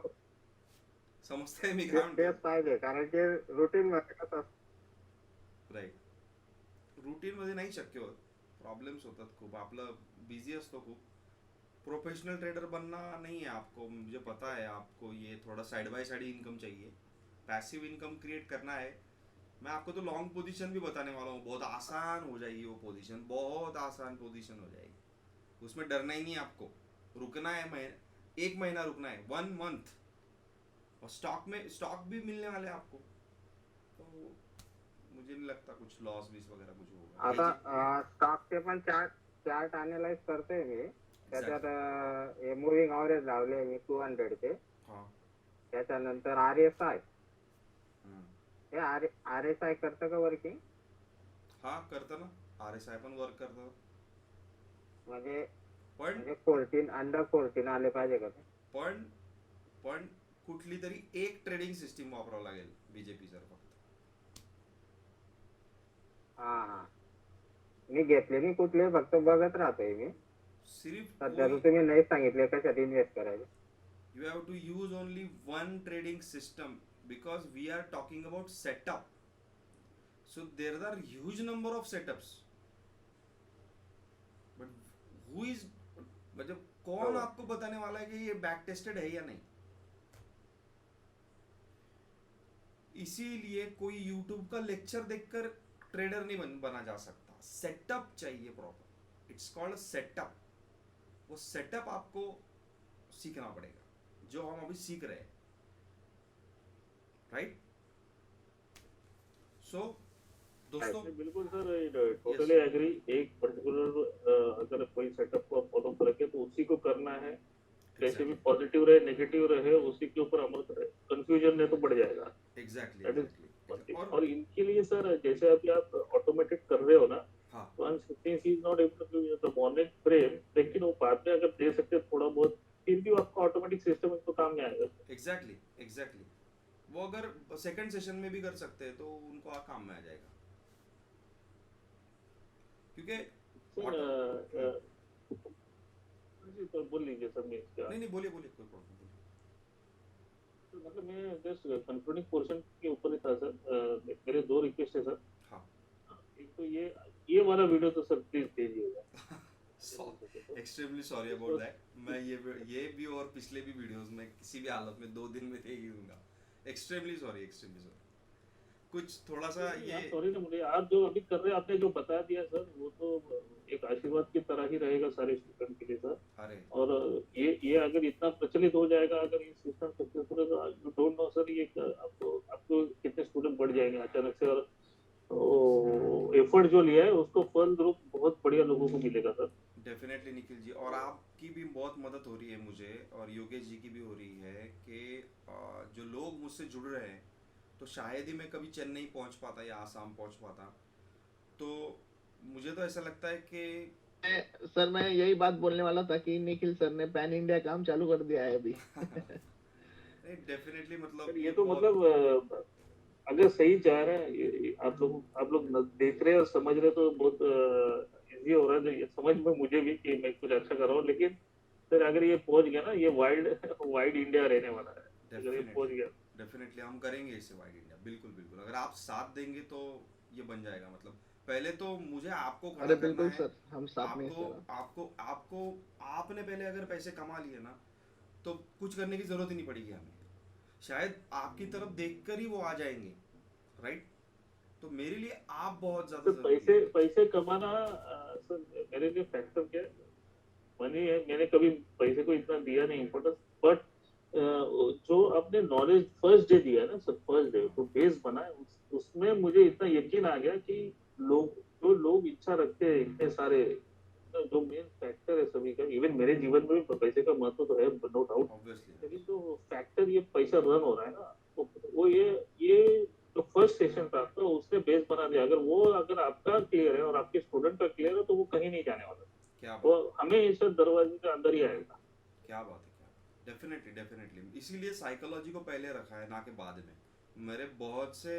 समजतंय मी काय तेच म्हणतो? पाहिजे, कारण की रुटीन मध्ये कसं असतं. राईट. रुटीन मध्ये नाही शक्य होत, प्रॉब्लेम्स होतात खूप. आपलं बिझी असतो खूप. प्रोफेशनल ट्रेडर बनना नहीं है आपको, मुझे पता है आपको ये थोड़ा साइड बाय साइड इनकम चाहिए, पैसिव इनकम क्रिएट करना है. मैं आपको तो लॉन्ग पोजीशन भी बताने वाला हूँ, बहुत आसान हो जाएगी वो पोजीशन, बहुत आसान पोजीशन हो जाएगी. उसमें डरना ही नहीं है आपको. रुकना है, 1 महीना रुकना है, 1 मंथ. और स्टॉक भी मिलने वाले हैं आपको. तो मुझे नहीं लगता कुछ लॉस बीस वगैरह कुछ होगा. आता स्टॉकचे पण चार्ट अनालाइज करतोय मी. त्याच्यात मुव्हिंग ॲव्हरेज लावले मी 200 चे. हाँ त्याच्यानंतर RSI. हम्म. हे RSI करतं का वर्किंग? हाँ करतं ना, RSI पण वर्क करतं. म्हणजे पण 14 अंडर 14 आले पाहिजे का ते? पण कुठली तरी एक ट्रेडिंग सिस्टीम वापरावं लागेल बीजेपी सर फक्त. हा, मी घेतले नाही कुठले, फक्त बघत राहतोय मी. सिर्फ सध्या तर तुम्ही नाही सांगितले कशात इन्व्हेस्ट करायचे. you have to use only one trading system because we are talking about setup. So there are huge number of setups, but who is, मतलब कौन आपको बताने वाला है कि ये बैक टेस्टेड है या नहीं. इसीलिए कोई YouTube का लेक्चर देखकर ट्रेडर नहीं बना जा सकता. सेटअप चाहिए प्रॉपर. It's called setup. वो सेटअप आपको सीखना पड़ेगा, जो हम अभी सीख रहे हैं. राइट. सो दोस्तों, बिल्कुल सर, टोटली एग्री. एक पर्टिकुलर अगर कोई सेटअप को फॉलो करके तो उसी को करना है. कैसे भी पॉजिटिव रहे नेगेटिव रहे उसी के ऊपर अमल करे. कंफ्यूजन नहीं तो बढ़ जाएगा. एग्जैक्टली. और इनके लिए सर, जैसे अभी आप ऑटोमेटिक कर रहे हो ना, हाँ तो since he is not able to give the morning frame, लेकिन वो बाद में अगर दे सकते थोड़ा बहुत, फिर भी आपका ऑटोमेटिक सिस्टम इनको काम में आएगा. एग्जैक्टली. वो अगर सेकंड सेशन में भी कर सकते हैं तो उनको काम में आ जाएगा. क्योंकि जी तो बोल लीजिए सर. मैं क्या नहीं बोलिए कोई प्रॉब्लम. मतलब मैं जस्ट कंक्लूडिंग पोर्शन के ऊपर ही था सर. मेरे 2 रिक्वेस्ट है सर. हाँ. एक तो ये वाला वीडियो तो सर प्लीज भेजिएगा. Extremely sorry about that. मैं ये भी और पिछले भी वीडियोस में किसी भी हालत में 2 दिन में दे ही दूंगा. Extremely sorry. कुछ थोड़ा सा ये सॉरी ना, मुझे आप जो अभी कर रहे हैं, आपने जो बता दिया सर, वो तो एक आशीर्वाद की तरह ही रहेगा सारे स्टूडेंट के लिए सर. अरे और ये अगर इतना प्रचलित हो जाएगा, अगर ये सिस्टम सक्सेसफुल है, तो यू डोंट नो सर, ये आपको कितने स्टूडेंट बढ़ जाएंगे अचानक से. और एफर्ट जो लिया है उसको फल रूप बहुत बढ़िया लोगों को मिलेगा सर. डेफिनेटली निखिल जी, और आपकी भी बहुत मदद हो रही है मुझे, और योगेश जी की भी हो रही है कि जो लोग मुझसे जुड़ रहे हैं, तो शायद ही मैं कभी चेन्नई पहुंच पाता या आसाम पहुंच पाता. तो मुझे तो ऐसा लगता है कि सर मैं यही बात बोलने वाला था कि निखिल सर ने पैन इंडिया काम चालू कर दिया है अभी. डेफिनेटली. मतलब ये तो मतलब अगर सही जा रहा है, आप लोग देख रहे हैं और समझ रहे हैं, तो बहुत इजी हो रहा है, तो ये समझ में मुझे भी कि मैं कुछ अच्छा कर रहा हूँ, लेकिन सर अगर ये पहुंच गया ना, ये वाइड वाइड इंडिया रहने वाला है अगर ये पहुंच गया। डेफिनेटली हम करेंगे इसे वाइड इंडिया, बिल्कुल बिल्कुल। अगर आप साथ देंगे तो ये बन जाएगा। मतलब पहले तो मुझे आपको खड़ा अरे करना बिल्कुल है। सर, हम साथ में हैं आपको सर। आपको आपको आपने पहले अगर पैसे कमा लिए ना, तो कुछ करने की जरूरत ही नहीं पड़ेगी हमें। शायद आपकी तरफ देखकर ही वो आ जाएंगे, राइट? तो मेरे लिए आप बहुत ज्यादा तो जरूरी है। पैसे कमाना सर मेरे लिए फैक्टर क्या है, मनी है। मैंने कभी पैसे को इतना दिया नहीं इम्पोर्टेंस, बट जो आपने नॉलेज फर्स्ट डे दिया ना सर, फर्स्ट डे तो बेस बना है, उसमें मुझे इतना यकीन आ गया कि लोग इच्छा रखते हैं इतने सारे, जो मेन फैक्टर है सभी का, इवन मेरे जीवन में भी पैसे का महत्व तो है, नो डाउट। ऑब्वियसली। लेकिन जो फैक्टर ये पैसा रन हो रहा है ना, तो वो ये जो फर्स्ट सेशन था तो उसने बेस बना दिया। अगर आपका क्लियर है और आपके स्टूडेंट का क्लियर है, तो वो कहीं नहीं जाने वाला, क्या वो बात हमेशा दरवाजे के अंदर ही आएगा। क्या बात है, क्या डेफिनेटली डेफिनेटली। इसीलिए साइकोलॉजी को पहले रखा है, ना कि बाद में। मेरे बहुत से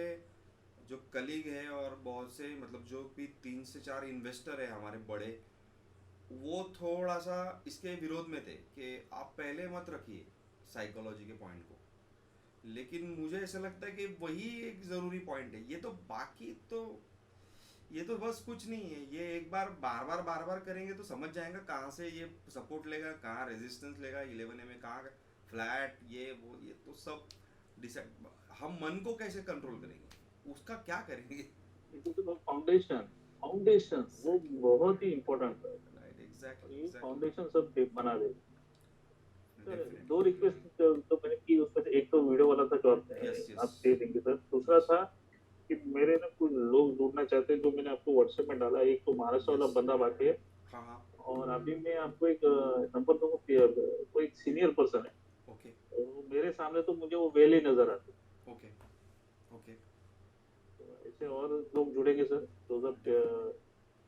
जो कलीग है और बहुत से मतलब जो भी 3 से 4 इन्वेस्टर है हमारे बड़े, वो थोड़ा सा इसके विरोध में थे कि आप पहले मत रखिए साइकोलॉजी के पॉइंट को। लेकिन मुझे ऐसा लगता है कि वही एक ज़रूरी पॉइंट है। ये तो बाकी तो ये तो बस कुछ नहीं है। ये एक बार बार करेंगे तो समझ जाएगा कहाँ से ये सपोर्ट लेगा, कहाँ रेजिस्टेंस लेगा, 11 में कहाँ फ्लैट, ये वो, ये तो सब डिसाइड। हम मन को कैसे कंट्रोल करेंगे, उसका क्या करेंगे? फाउंडेशन फाउंडेशन वो बहुत ही इम्पोर्टेंट है। राइट, एग्जैक्टली ये एग्जैक्टली। फाउंडेशन सब बना दे। Sir definitely. दो रिक्वेस्ट तो मैंने की उसमें से, एक तो वीडियो वाला था जो यस आप यस। दे देंगे सर, दूसरा था कि मेरे ना कुछ लोग जुड़ना चाहते हैं, जो मैंने आपको व्हाट्सएप में डाला। एक तो महाराष्ट्र वाला Yes. बंदा बाकी है, हाँ हाँ। और अभी मैं आपको एक नंबर दूंगा, वो एक सीनियर पर्सन है, ओके तो मेरे सामने तो मुझे वो वेल ही नजर आते हैं। Okay okay. तो ऐसे और लोग जुड़ेंगे सर, तो सब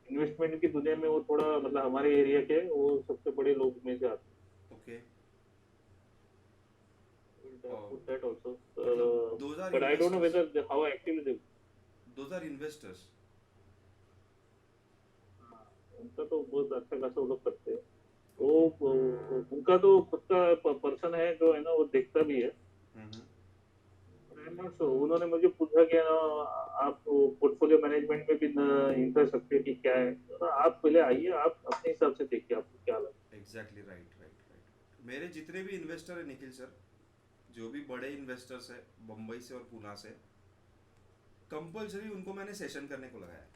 इन्वेस्टमेंट की दुनिया में वो थोड़ा मतलब हमारे एरिया के वो सबसे बड़े लोग में से आते ओके। हैं। That also, मतलब those are but I don't know investors. whether how active they. Those are investors. उनका तो बहुत अच्छा खासा वो लोग करते हैं। उनका तो खुद का पर्सन है जो है ना, वो देखता भी है। हम्म। I'm not sure, उन्होंने मुझे पूछा कि ना आप पोर्टफोलियो मैनेजमेंट में भी इंटरेस्ट रखते हैं कि क्या है, तो आप पहले आइए, आप अपने हिसाब से देखिए आपको क्या लगता एग्जैक्टली, राइट राइट राइट। मेरे जितने भी इन्वेस्टर है निखिल सर, जो भी बड़े इन्वेस्टर्स है बम्बई से और पूना से, कंपलसरी उनको मैंने सेशन करने को लगाया है।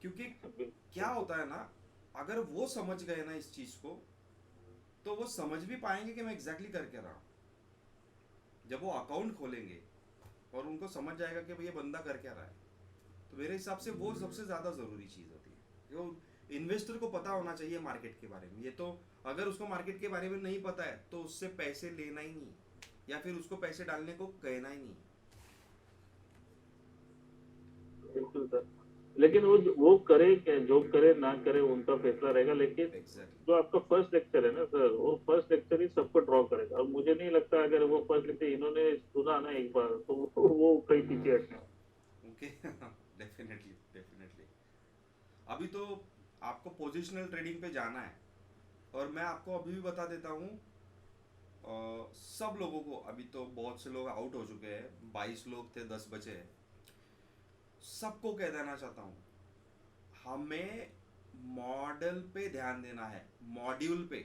क्योंकि है। क्या होता है ना, अगर वो समझ गए ना इस चीज को, तो वो समझ भी पाएंगे कि मैं एग्जैक्टली कर क्या रहा हूँ। जब वो अकाउंट खोलेंगे और उनको समझ जाएगा कि भाई ये बंदा कर क्या रहा है, तो मेरे हिसाब से वो सबसे ज़्यादा ज़रूरी चीज़ होती है। जो इन्वेस्टर को पता होना चाहिए मार्केट के बारे में। ये तो अगर उसको मार्केट के बारे में नहीं पता है तो उससे पैसे लेना ही नहीं, या फिर उसको पैसे डालने को कहना ही नहीं। बिल्कुल सर, लेकिन वो करे क्या, जो करे ना करे उनका फैसला रहेगा, लेकिन एग्जैक्टली। जो आपका फर्स्ट लेक्चर है ना सर, वो फर्स्ट लेक्चर ही सबको ड्रॉ करेगा। और मुझे नहीं लगता अगर वो फर्स्ट लेक्चर इन्होंने सुना ना एक बार, तो वो कहीं पीछे हटने। ओके। Definitely definitely. अभी तो आपको पोजिशनल ट्रेडिंग पे जाना है, और मैं आपको अभी भी बता देता हूँ, सब लोगों को, अभी तो बहुत से लोग आउट हो चुके हैं, 22 लोग थे, 10 बचे हैं। सबको कह देना चाहता हूँ, हमें मॉडल पे ध्यान देना है, मॉड्यूल पे।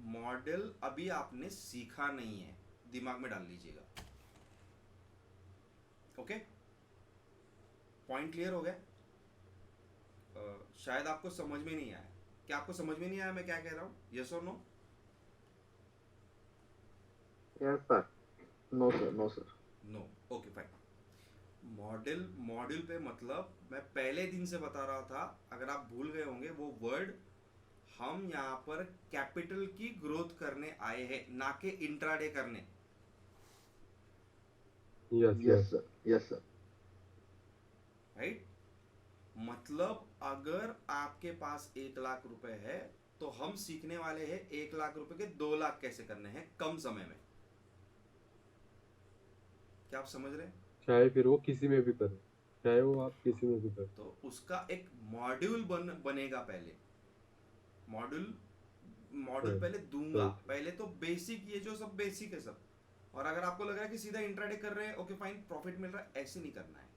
मॉडल अभी आपने सीखा नहीं है, दिमाग में डाल लीजिएगा। ओके, पॉइंट क्लियर हो गया? शायद आपको समझ में नहीं आया। क्या आपको समझ में नहीं आया मैं क्या कह रहा हूँ? यस और no? Yes sir. No sir, no sir. No, okay fine. Module पे मतलब मैं पहले दिन से बता रहा था, अगर आप भूल गए होंगे वो वर्ड, हम यहाँ पर कैपिटल की ग्रोथ करने आए हैं, ना कि इंट्राडे करने। Yes sir, yes sir. Right? मतलब अगर आपके पास 1 लाख रुपए है, तो हम सीखने वाले हैं 1 लाख रुपए के 2 लाख कैसे करने हैं कम समय में। क्या आप समझ रहे हैं? चाहे फिर वो किसी में भी करे, चाहे वो आप किसी में भी कर। तो उसका एक मॉड्यूल बनेगा पहले, मॉड्यूल Right. पहले दूंगा। Right. पहले तो बेसिक, ये जो सब बेसिक है सब, और अगर आपको लग रहा है कि सीधा इंट्राडे कर रहे हैं, ओके फाइन, प्रॉफिट मिल रहा है, ऐसे नहीं करना है।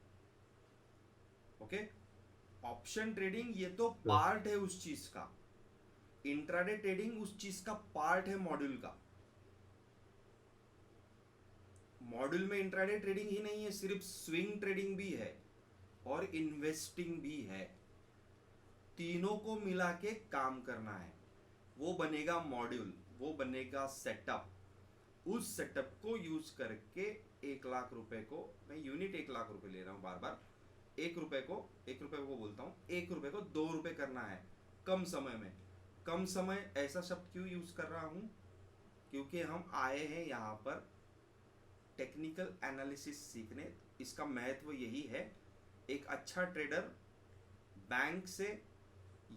ओके, ऑप्शन ट्रेडिंग ये तो पार्ट है उस चीज का, इंट्राडे ट्रेडिंग उस चीज का पार्ट है मॉड्यूल का। मॉड्यूल में इंट्राडे ट्रेडिंग ही नहीं है, सिर्फ स्विंग ट्रेडिंग भी है और इन्वेस्टिंग भी है, तीनों को मिला के काम करना है। वो बनेगा मॉड्यूल, वो बनेगा सेटअप। उस सेटअप को यूज करके 1 लाख रुपए को, मैं यूनिट 1 लाख रुपए ले रहा हूं बार बार, 1 रुपए को बोलता हूं, 1 रुपए को 2 रुपए करना है कम समय में। कम समय ऐसा शब्द क्यों यूज कर रहा हूं? क्योंकि हम आए हैं यहाँ पर टेक्निकल एनालिसिस सीखने। इसका महत्व यही है, एक अच्छा ट्रेडर बैंक से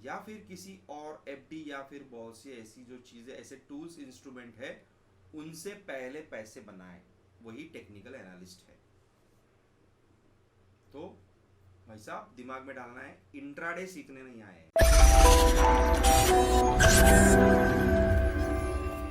या फिर किसी और एफडी या फिर बहुत सी ऐसी जो चीज़ें, ऐसे टूल्स इंस्ट्रूमेंट है, उनसे पहले पैसे बनाए, वही टेक्निकल एनालिस्ट है। तो भाई साहब दिमाग में डालना है, इंट्राडे सीखने नहीं आए हैं।